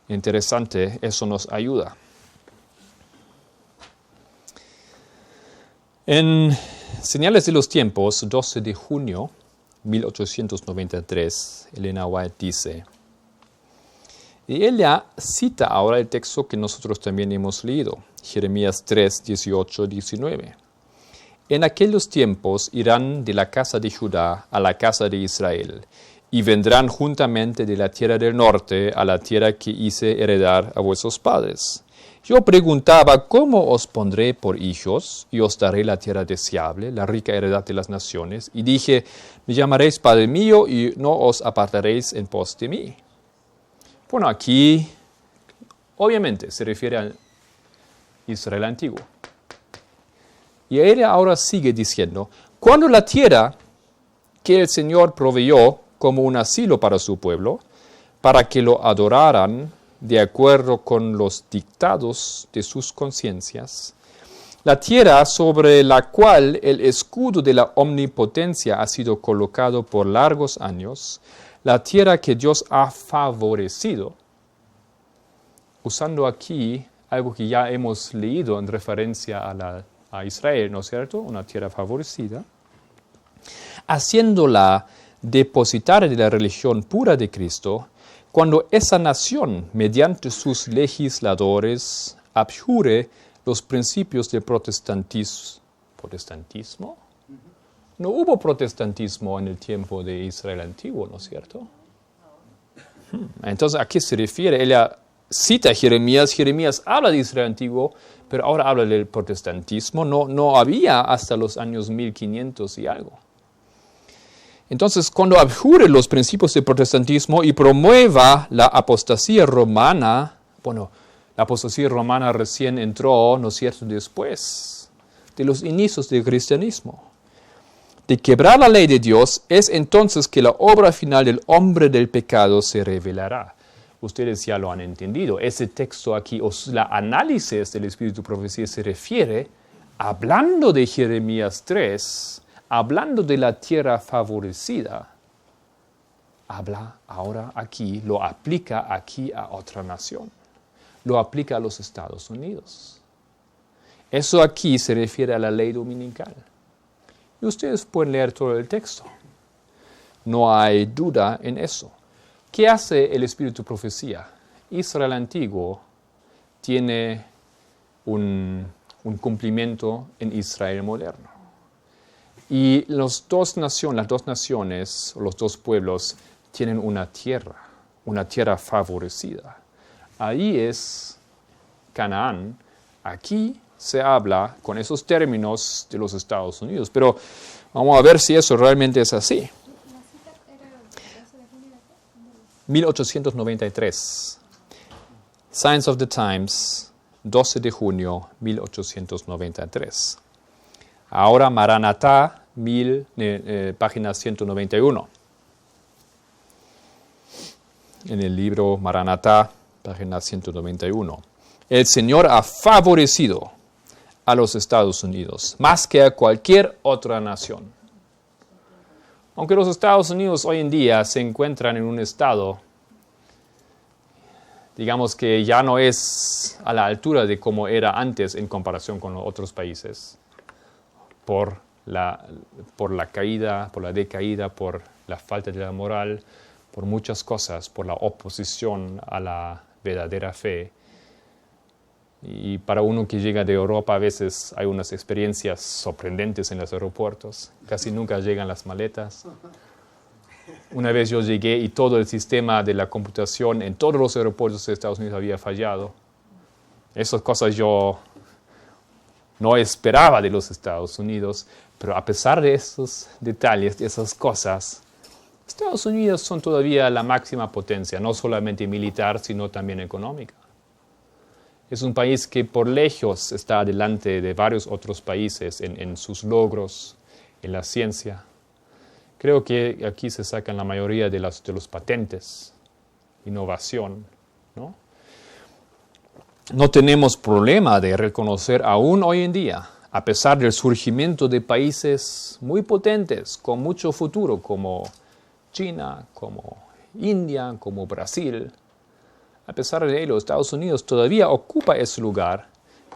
[SPEAKER 1] Interesante, eso nos ayuda. En Señales de los Tiempos, 12 de junio 1893, Elena White dice, y ella cita ahora el texto que nosotros también hemos leído, Jeremías 3, 18, 19. En aquellos tiempos irán de la casa de Judá a la casa de Israel, y vendrán juntamente de la tierra del norte a la tierra que hice heredar a vuestros padres. Yo preguntaba, ¿cómo os pondré por hijos y os daré la tierra deseable, la rica heredad de las naciones? Y dije, me llamaréis Padre mío y no os apartaréis en pos de mí. Bueno, aquí obviamente se refiere a Israel antiguo. Y ella ahora sigue diciendo, cuando la tierra que el Señor proveyó como un asilo para su pueblo, para que lo adoraran de acuerdo con los dictados de sus conciencias, la tierra sobre la cual el escudo de la omnipotencia ha sido colocado por largos años, la tierra que Dios ha favorecido, usando aquí algo que ya hemos leído en referencia a Israel, ¿no es cierto? Una tierra favorecida, haciéndola depositaria de la religión pura de Cristo, cuando esa nación, mediante sus legisladores, abjure los principios del protestantismo. ¿Protestantismo? No hubo protestantismo en el tiempo de Israel antiguo, ¿no es cierto? Entonces, ¿a qué se refiere? Ella cita a Jeremías. Jeremías habla de Israel antiguo, pero ahora habla del protestantismo. No había hasta los años 1500 y algo. Entonces, cuando abjure los principios del protestantismo y promueva la apostasía romana, bueno, la apostasía romana recién entró, ¿no es cierto?, después de los inicios del cristianismo. De quebrar la ley de Dios es entonces que la obra final del hombre del pecado se revelará. Ustedes ya lo han entendido. Ese texto aquí, o la análisis del Espíritu de Profecía se refiere, hablando de Jeremías 3, hablando de la tierra favorecida, habla ahora aquí, lo aplica aquí a otra nación. Lo aplica a los Estados Unidos. Eso aquí se refiere a la ley dominical. Y ustedes pueden leer todo el texto. No hay duda en eso. ¿Qué hace el Espíritu de Profecía? Israel antiguo tiene un un cumplimiento en Israel moderno. Y las dos naciones, los dos pueblos, tienen una tierra favorecida. Ahí es Canaán. Aquí se habla con esos términos de los Estados Unidos. Pero vamos a ver si eso realmente es así.
[SPEAKER 2] ¿La cita era el 12 de junio de qué?
[SPEAKER 1] 1893. Signs of the Times, 12 de junio 1893. Ahora Maranatá, página 191. En el libro Maranatá, página 191. El Señor ha favorecido a los Estados Unidos más que a cualquier otra nación. Aunque los Estados Unidos hoy en día se encuentran en un estado, digamos que ya no es a la altura de como era antes en comparación con los otros países, por la caída, por la decaída, por la falta de la moral, por muchas cosas, por la oposición a la verdadera fe. Y para uno que llega de Europa a veces hay unas experiencias sorprendentes en los aeropuertos. Casi nunca llegan las maletas. Una vez yo llegué y todo el sistema de la computación en todos los aeropuertos de Estados Unidos había fallado. Esas cosas yo no esperaba de los Estados Unidos, pero a pesar de esos detalles, de esas cosas, Estados Unidos son todavía la máxima potencia, no solamente militar, sino también económica. Es un país que por lejos está adelante de varios otros países en sus logros, en la ciencia. Creo que aquí se sacan la mayoría de los patentes, innovación, ¿no? No tenemos problema de reconocer aún hoy en día, a pesar del surgimiento de países muy potentes, con mucho futuro, como China, como India, como Brasil. A pesar de ello, Estados Unidos todavía ocupa ese lugar,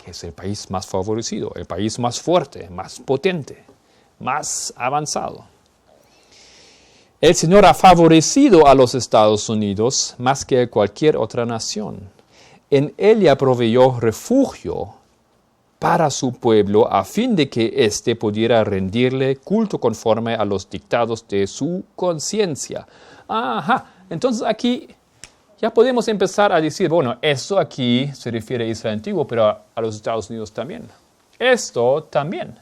[SPEAKER 1] que es el país más favorecido, el país más fuerte, más potente, más avanzado. El Señor ha favorecido a los Estados Unidos más que a cualquier otra nación. En ella proveyó refugio para su pueblo a fin de que éste pudiera rendirle culto conforme a los dictados de su conciencia. Ajá, entonces aquí ya podemos empezar a decir, bueno, esto aquí se refiere a Israel antiguo, pero a los Estados Unidos también. Esto también.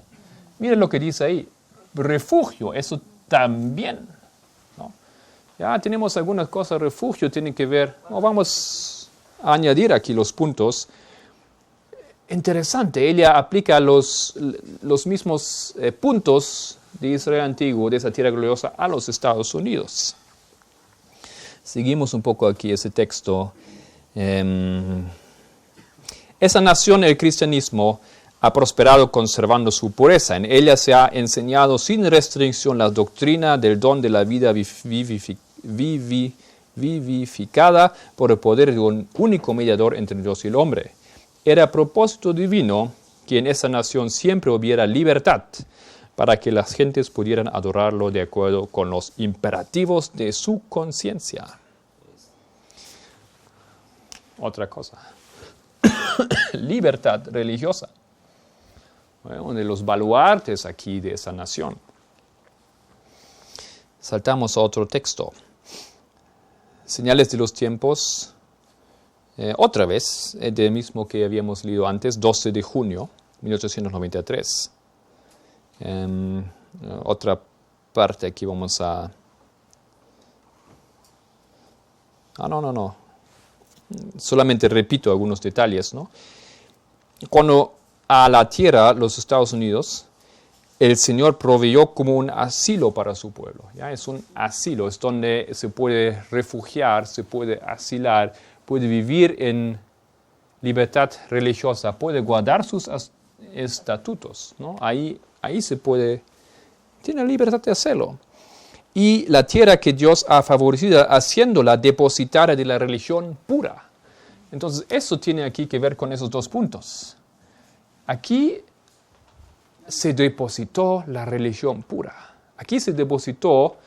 [SPEAKER 1] Miren lo que dice ahí. Refugio, eso también. ¿No? Ya tenemos algunas cosas. Refugio tiene que ver. No, vamos a añadir aquí los puntos. Interesante, ella aplica los mismos puntos de Israel antiguo, de esa tierra gloriosa, a los Estados Unidos. Seguimos un poco aquí ese texto. Esa nación, el cristianismo, ha prosperado conservando su pureza. En ella se ha enseñado sin restricción la doctrina del don de la vida vivificada por el poder de un único mediador entre Dios y el hombre. Era propósito divino que en esa nación siempre hubiera libertad para que las gentes pudieran adorarlo de acuerdo con los imperativos de su conciencia. Otra cosa. Libertad religiosa. Uno de los baluartes aquí de esa nación. Saltamos a otro texto. Señales de los tiempos. Otra vez, del mismo que habíamos leído antes, 12 de junio, 1893. Otra parte aquí vamos a... No. Solamente repito algunos detalles, ¿no? Cuando a la tierra, los Estados Unidos, el Señor proveyó como un asilo para su pueblo. ¿Ya? Es un asilo, es donde se puede refugiar, se puede asilar, puede vivir en libertad religiosa, puede guardar sus estatutos, ¿no? Ahí se puede, tiene libertad de hacerlo. Y la tierra que Dios ha favorecido, haciéndola depositaria de la religión pura. Entonces, eso tiene aquí que ver con esos dos puntos. Aquí se depositó la religión pura. Aquí se depositó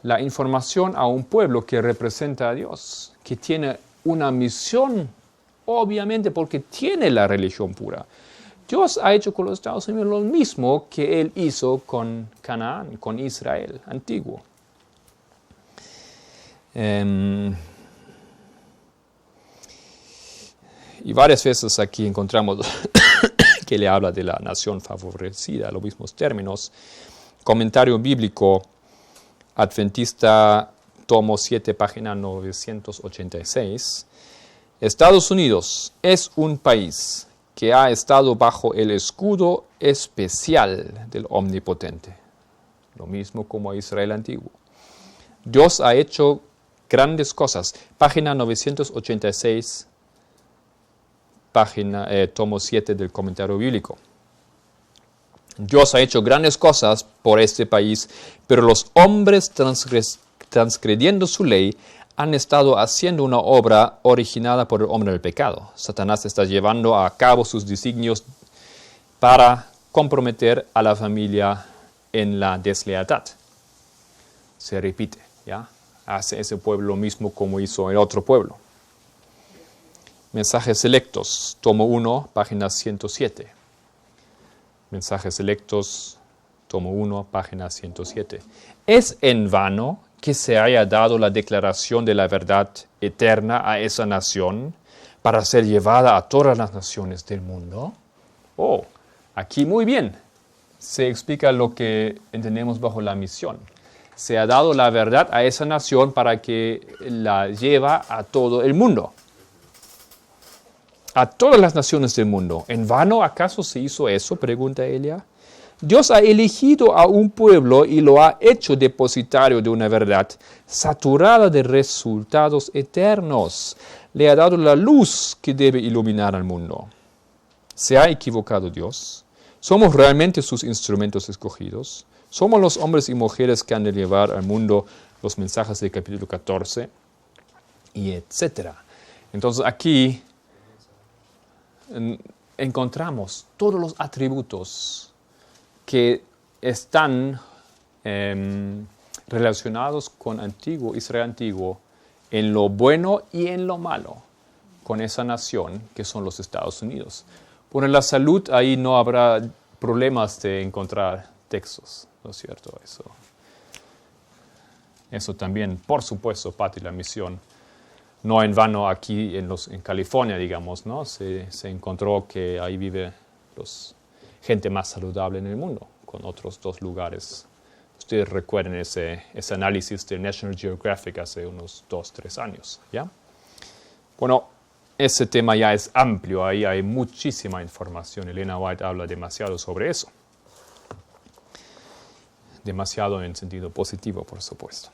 [SPEAKER 1] la información a un pueblo que representa a Dios, que tiene una misión, obviamente, porque tiene la religión pura. Dios ha hecho con los Estados Unidos lo mismo que Él hizo con Canaán, con Israel antiguo. Y varias veces aquí encontramos que le habla de la nación favorecida, los mismos términos. Comentario bíblico adventista, tomo 7, página 986. Estados Unidos es un país que ha estado bajo el escudo especial del Omnipotente, lo mismo como Israel antiguo. Dios ha hecho grandes cosas. Página 986, tomo 7 del comentario bíblico. Dios ha hecho grandes cosas por este país, pero los hombres transgrediendo su ley han estado haciendo una obra originada por el hombre del pecado. Satanás está llevando a cabo sus designios para comprometer a la familia en la deslealtad. Se repite, ¿ya? Hace ese pueblo lo mismo como hizo el otro pueblo. Mensajes selectos, tomo 1, página 107. Mensajes selectos, tomo 1, página 107. ¿Es en vano que se haya dado la declaración de la verdad eterna a esa nación para ser llevada a todas las naciones del mundo? Oh, aquí muy bien se explica lo que entendemos bajo la misión. Se ha dado la verdad a esa nación para que la lleva a todo el mundo. A todas las naciones del mundo. ¿En vano acaso se hizo eso?, pregunta Elia. Dios ha elegido a un pueblo y lo ha hecho depositario de una verdad saturada de resultados eternos. Le ha dado la luz que debe iluminar al mundo. ¿Se ha equivocado Dios? ¿Somos realmente sus instrumentos escogidos? ¿Somos los hombres y mujeres que han de llevar al mundo los mensajes del capítulo 14? Y etcétera. Entonces aquí encontramos todos los atributos que están relacionados con Israel antiguo, en lo bueno y en lo malo, con esa nación que son los Estados Unidos. Por la salud, ahí no habrá problemas de encontrar textos, ¿no es cierto? Eso también, por supuesto, parte de la misión. No en vano aquí en California, digamos, ¿no? Se encontró que ahí vive gente más saludable en el mundo, con otros 2 lugares. Ustedes recuerden ese análisis de National Geographic hace unos 2-3 años, ¿ya? Bueno, ese tema ya es amplio, ahí hay muchísima información. Elena White habla demasiado sobre eso. Demasiado en sentido positivo, por supuesto.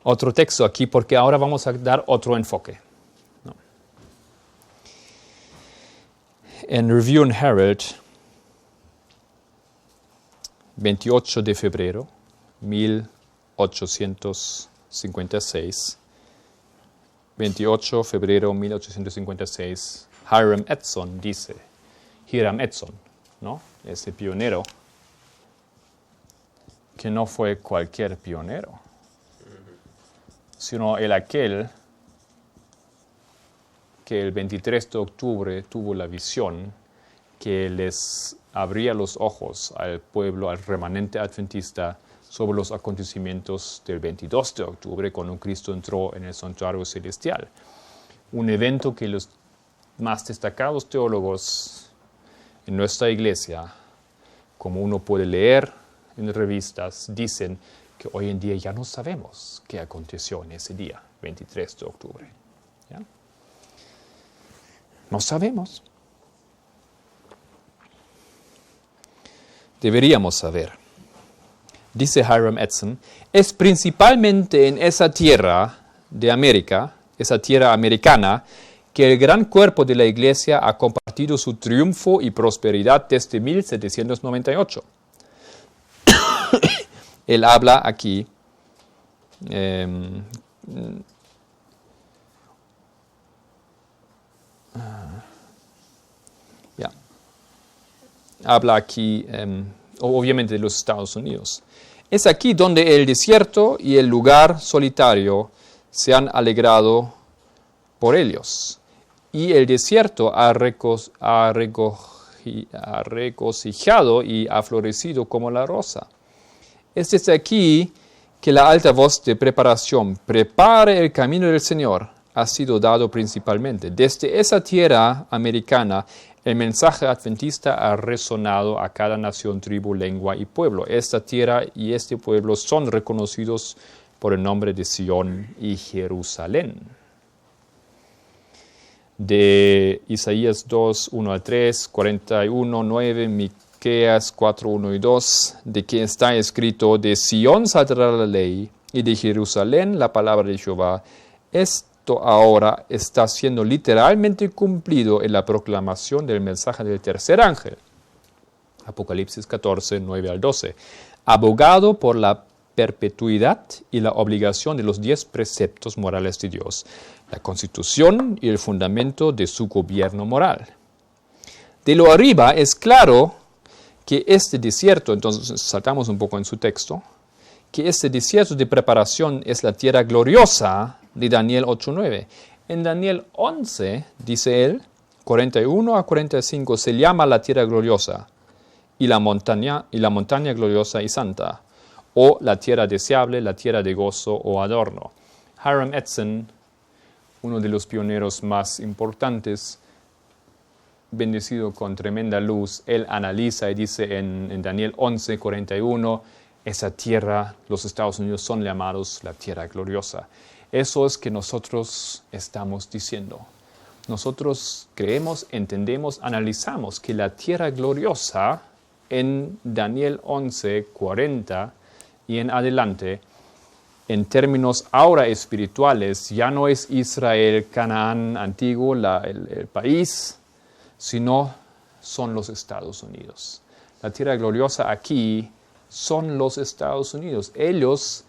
[SPEAKER 1] Otro texto aquí, porque ahora vamos a dar otro enfoque, ¿no? En Review and Herald, 28 de febrero, 1856, 28 de febrero 1856, Hiram Edson dice, Hiram Edson, ¿no? Ese pionero, que no fue cualquier pionero, sino aquel que el 23 de octubre tuvo la visión que les abría los ojos al pueblo, al remanente adventista, sobre los acontecimientos del 22 de octubre, cuando Cristo entró en el santuario celestial. Un evento que los más destacados teólogos en nuestra iglesia, como uno puede leer en revistas, dicen que hoy en día ya no sabemos qué aconteció en ese día, 23 de octubre. ¿Ya? No sabemos. Deberíamos saber. Dice Hiram Edson, es principalmente en esa tierra de América, esa tierra americana, que el gran cuerpo de la Iglesia ha compartido su triunfo y prosperidad desde 1798. Él habla aquí habla aquí obviamente de los Estados Unidos. Es aquí donde el desierto y el lugar solitario se han alegrado por ellos. Y el desierto ha recogido regocijado y ha florecido como la rosa. Es desde aquí que la alta voz de preparación, prepare el camino del Señor, ha sido dado principalmente. Desde esa tierra americana, el mensaje adventista ha resonado a cada nación, tribu, lengua y pueblo. Esta tierra y este pueblo son reconocidos por el nombre de Sion y Jerusalén. De Isaías 2, 1 al 3, 41, 9, Miqueas 4, 1 y 2, de que está escrito, de Sion saldrá la ley, y de Jerusalén la palabra de Jehová. Esto ahora está siendo literalmente cumplido en la proclamación del mensaje del tercer ángel. Apocalipsis 14, 9 al 12. Abogado por la perpetuidad y la obligación de los 10 preceptos morales de Dios, la constitución y el fundamento de su gobierno moral. De lo arriba es claro que este desierto, entonces saltamos un poco en su texto, que este desierto de preparación es la tierra gloriosa de Daniel 8:9. En Daniel 11, dice él, 41 a 45, se llama la tierra gloriosa y la montaña gloriosa y santa, o la tierra deseable, la tierra de gozo o adorno. Hiram Edson, uno de los pioneros más importantes, bendecido con tremenda luz, él analiza y dice en Daniel 11, 41, esa tierra, los Estados Unidos son llamados la tierra gloriosa. Eso es que nosotros estamos diciendo. Nosotros creemos, entendemos, analizamos que la tierra gloriosa en Daniel 11, 40 y en adelante, en términos ahora espirituales, ya no es Israel, Canaán antiguo, el país, sino son los Estados Unidos. La tierra gloriosa aquí son los Estados Unidos. Ellos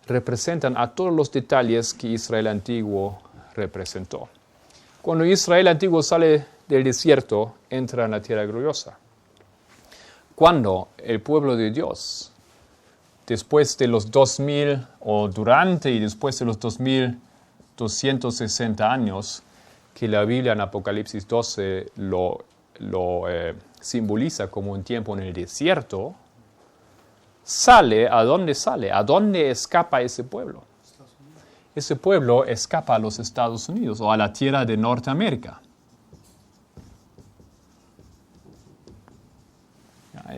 [SPEAKER 1] representan a todos los detalles que Israel antiguo representó. Cuando Israel antiguo sale del desierto, entra en la tierra gloriosa. Cuando el pueblo de Dios, después de los 2000 o durante y después de los 2260 años, que la Biblia en Apocalipsis 12 lo simboliza como un tiempo en el desierto, sale, ¿a dónde sale? ¿A dónde escapa ese pueblo? Ese pueblo escapa a los Estados Unidos o a la tierra de Norteamérica.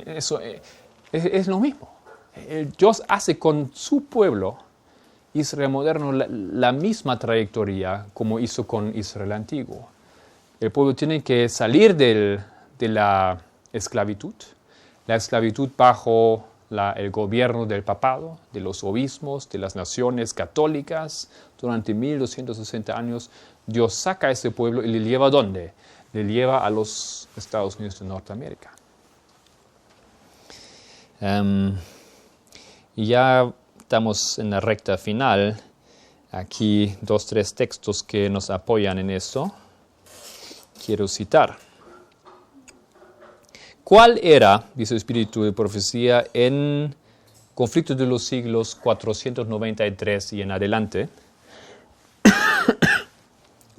[SPEAKER 1] Eso es lo mismo. Dios hace con su pueblo, Israel moderno, la misma trayectoria como hizo con Israel antiguo. El pueblo tiene que salir de la esclavitud bajo el gobierno del papado, de los obispos, de las naciones católicas. Durante 1260 años, Dios saca a ese pueblo y le lleva ¿a dónde? Le lleva a los Estados Unidos de Norteamérica. Y ya estamos en la recta final. Aquí 2, 3 textos que nos apoyan en eso. Quiero citar. ¿Cuál era, dice el Espíritu de Profecía, en conflicto de los siglos 493 y en adelante?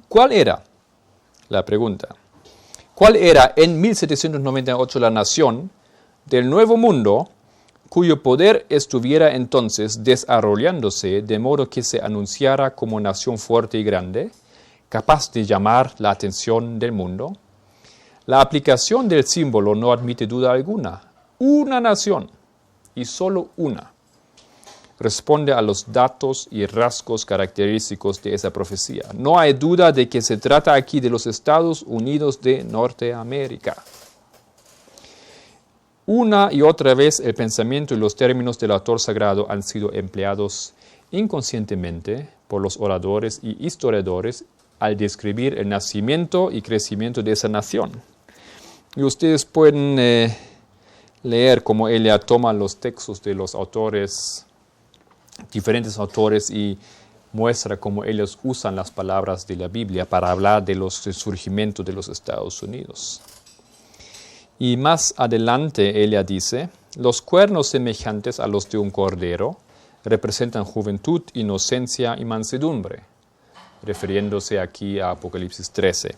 [SPEAKER 1] ¿Cuál era? La pregunta. ¿Cuál era en 1798 la nación del Nuevo Mundo cuyo poder estuviera entonces desarrollándose de modo que se anunciara como nación fuerte y grande, capaz de llamar la atención del mundo? La aplicación del símbolo no admite duda alguna. Una nación, y solo una, responde a los datos y rasgos característicos de esa profecía. No hay duda de que se trata aquí de los Estados Unidos de Norteamérica. Una y otra vez el pensamiento y los términos del autor sagrado han sido empleados inconscientemente por los oradores y historiadores al describir el nacimiento y crecimiento de esa nación. Y ustedes pueden leer cómo Elia toma los textos de los autores, diferentes autores, y muestra cómo ellos usan las palabras de la Biblia para hablar del surgimiento de los Estados Unidos. Y más adelante Elia dice, los cuernos semejantes a los de un cordero representan juventud, inocencia y mansedumbre, refiriéndose aquí a Apocalipsis 13.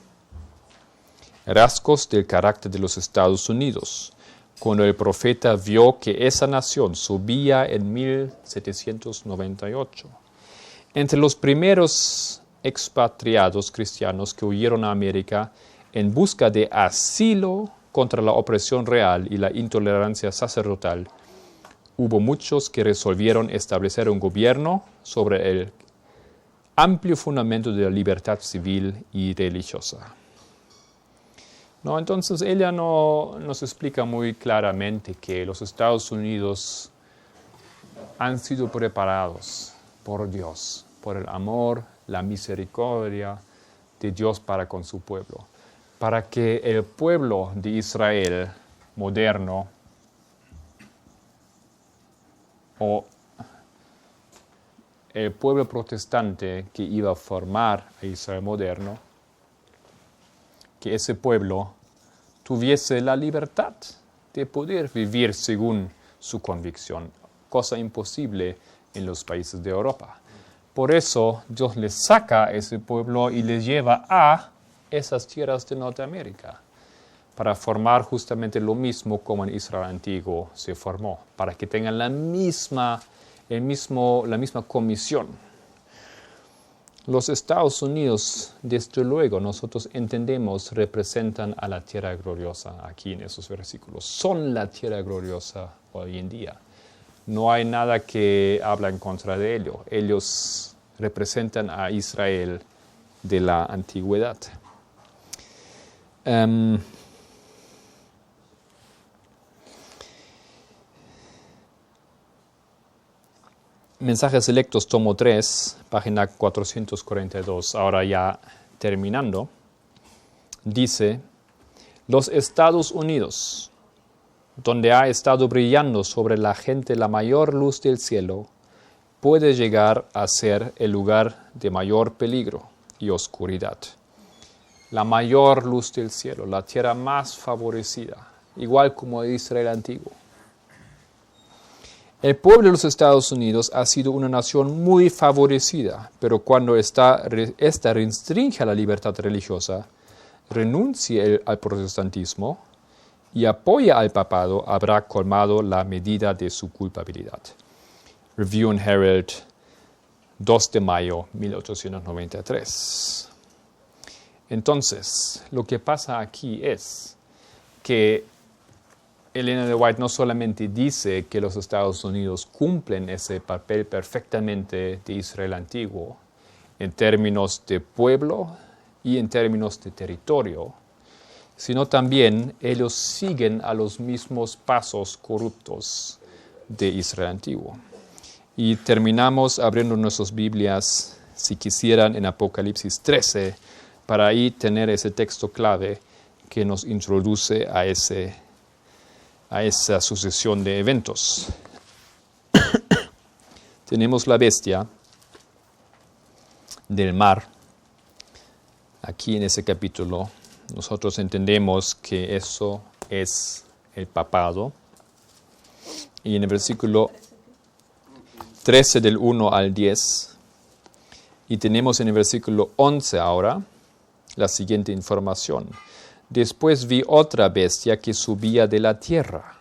[SPEAKER 1] rasgos del carácter de los Estados Unidos, cuando el profeta vio que esa nación subía en 1798. Entre los primeros expatriados cristianos que huyeron a América en busca de asilo contra la opresión real y la intolerancia sacerdotal, hubo muchos que resolvieron establecer un gobierno sobre el amplio fundamento de la libertad civil y religiosa. No, entonces ella no nos explica muy claramente que los Estados Unidos han sido preparados por Dios, por el amor, la misericordia de Dios para con su pueblo, para que el pueblo de Israel moderno o el pueblo protestante que iba a formar a Israel moderno, que ese pueblo tuviese la libertad de poder vivir según su convicción, cosa imposible en los países de Europa. Por eso Dios les saca a ese pueblo y les lleva a esas tierras de Norteamérica, para formar justamente lo mismo como en Israel antiguo se formó, para que tengan la misma comisión. Los Estados Unidos, desde luego, nosotros entendemos, representan a la tierra gloriosa aquí en esos versículos. Son la tierra gloriosa hoy en día. No hay nada que habla en contra de ello. Ellos representan a Israel de la antigüedad. Mensajes selectos, tomo 3, página 442, ahora ya terminando, dice: los Estados Unidos, donde ha estado brillando sobre la gente la mayor luz del cielo, puede llegar a ser el lugar de mayor peligro y oscuridad. La mayor luz del cielo, la tierra más favorecida, igual como Israel antiguo. El pueblo de los Estados Unidos ha sido una nación muy favorecida, pero cuando esta restringe la libertad religiosa, renuncia al protestantismo y apoya al papado, habrá colmado la medida de su culpabilidad. Review and Herald, 2 de mayo 1893. Entonces, lo que pasa aquí es que Elena de White no solamente dice que los Estados Unidos cumplen ese papel perfectamente de Israel antiguo en términos de pueblo y en términos de territorio, sino también ellos siguen a los mismos pasos corruptos de Israel antiguo. Y terminamos abriendo nuestras Biblias, si quisieran, en Apocalipsis 13, para ahí tener ese texto clave que nos introduce a esa sucesión de eventos. Tenemos la bestia del mar. Aquí en ese capítulo nosotros entendemos que eso es el papado. Y en el versículo 13 del 1 al 10, y tenemos en el versículo 11 ahora la siguiente información. Después vi otra bestia que subía de la tierra,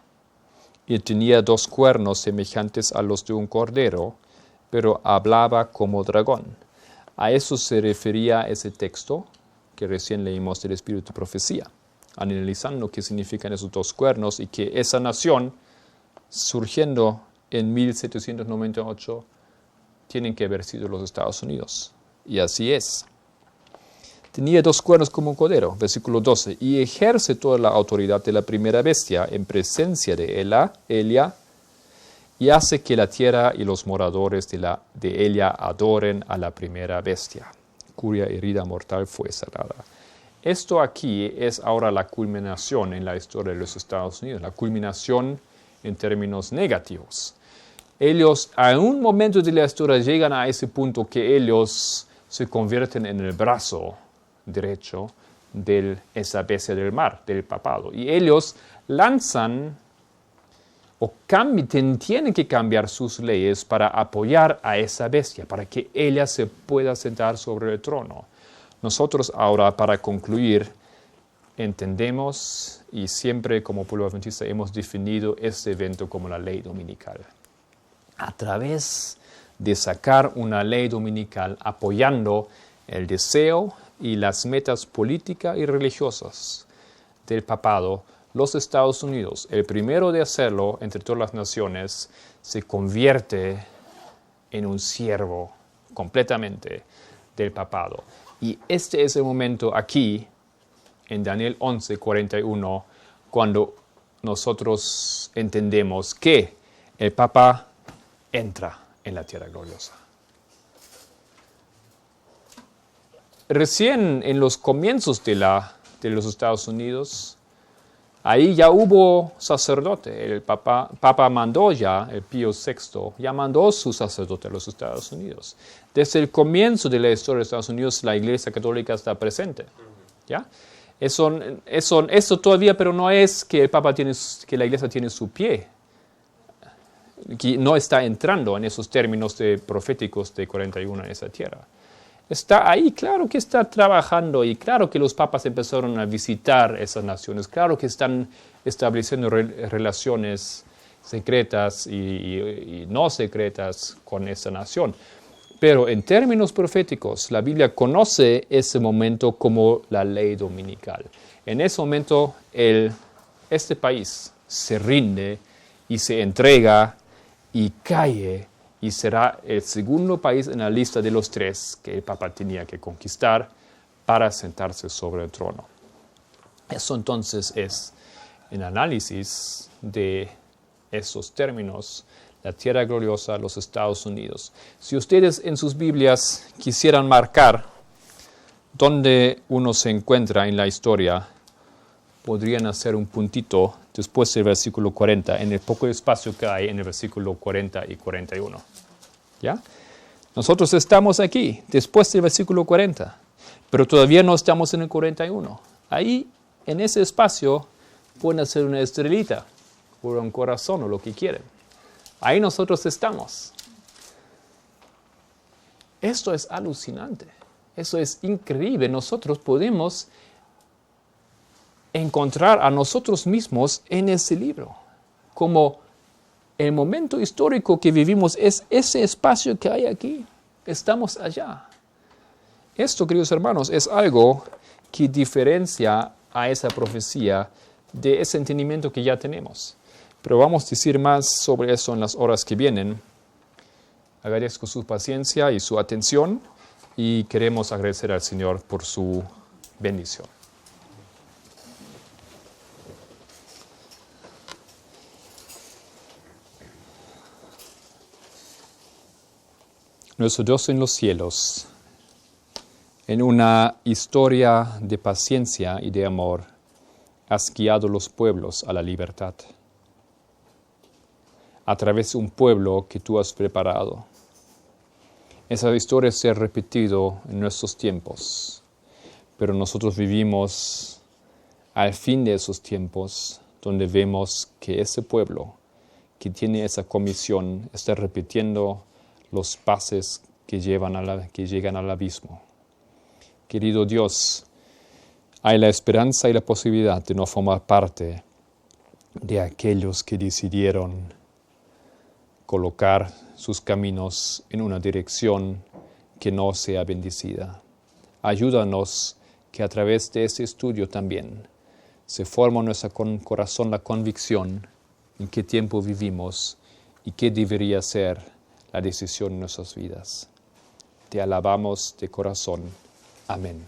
[SPEAKER 1] y tenía 2 cuernos semejantes a los de un cordero, pero hablaba como dragón. A eso se refería ese texto que recién leímos del Espíritu de Profecía, analizando qué significan esos 2 cuernos y que esa nación, surgiendo en 1798, tienen que haber sido los Estados Unidos. Y así es. Tenía 2 cuernos como un cordero, versículo 12, y ejerce toda la autoridad de la primera bestia en presencia de ella, y hace que la tierra y los moradores de ella adoren a la primera bestia, cuya herida mortal fue cerrada. Esto aquí es ahora la culminación en la historia de los Estados Unidos, la culminación en términos negativos. Ellos, a un momento de la historia, llegan a ese punto que ellos se convierten en el brazo derecho de esa bestia del mar, del papado. Y ellos lanzan o tienen que cambiar sus leyes para apoyar a esa bestia, para que ella se pueda sentar sobre el trono. Nosotros ahora, para concluir, entendemos y siempre como pueblo adventista hemos definido este evento como la ley dominical. A través de sacar una ley dominical apoyando el deseo y las metas políticas y religiosas del papado, los Estados Unidos, el primero de hacerlo entre todas las naciones, se convierte en un siervo completamente del papado. Y este es el momento aquí, en Daniel 11:41, cuando nosotros entendemos que el Papa entra en la tierra gloriosa. Recién en los comienzos de los Estados Unidos, ahí ya hubo sacerdote. El Papa mandó ya, el Pío VI, ya mandó su sacerdote a los Estados Unidos. Desde el comienzo de la historia de Estados Unidos, la Iglesia Católica está presente. ¿Ya? Eso todavía, pero no es que el Papa que la Iglesia tiene su pie, que no está entrando en esos términos proféticos de 41 en esa tierra. Está ahí, claro que está trabajando y claro que los papas empezaron a visitar esas naciones, claro que están estableciendo relaciones secretas y no secretas con esa nación. Pero en términos proféticos, la Biblia conoce ese momento como la ley dominical. En ese momento, este país se rinde y se entrega y cae y será el segundo país en la lista de los 3 que el Papa tenía que conquistar para sentarse sobre el trono. Eso entonces es el análisis de esos términos, la tierra gloriosa, los Estados Unidos. Si ustedes en sus Biblias quisieran marcar dónde uno se encuentra en la historia, podrían hacer un puntito después del versículo 40, en el poco espacio que hay en el versículo 40 y 41. ¿Ya? Nosotros estamos aquí, después del versículo 40, pero todavía no estamos en el 41. Ahí, en ese espacio, pueden hacer una estrellita, o un corazón, o lo que quieren. Ahí nosotros estamos. Esto es alucinante, eso es increíble. Nosotros podemos encontrar a nosotros mismos en ese libro. Como el momento histórico que vivimos es ese espacio que hay aquí. Estamos allá. Esto, queridos hermanos, es algo que diferencia a esa profecía de ese entendimiento que ya tenemos. Pero vamos a decir más sobre eso en las horas que vienen. Agradezco su paciencia y su atención y queremos agradecer al Señor por su bendición. Nuestro Dios en los cielos, en una historia de paciencia y de amor, has guiado los pueblos a la libertad, a través de un pueblo que tú has preparado. Esa historia se ha repetido en nuestros tiempos, pero nosotros vivimos al fin de esos tiempos, donde vemos que ese pueblo que tiene esa comisión está repitiendo los pases que llegan al abismo. Querido Dios, hay la esperanza y la posibilidad de no formar parte de aquellos que decidieron colocar sus caminos en una dirección que no sea bendecida. Ayúdanos que a través de ese estudio también se forma en nuestro corazón la convicción en qué tiempo vivimos y qué debería ser la decisión en nuestras vidas. Te alabamos de corazón. Amén.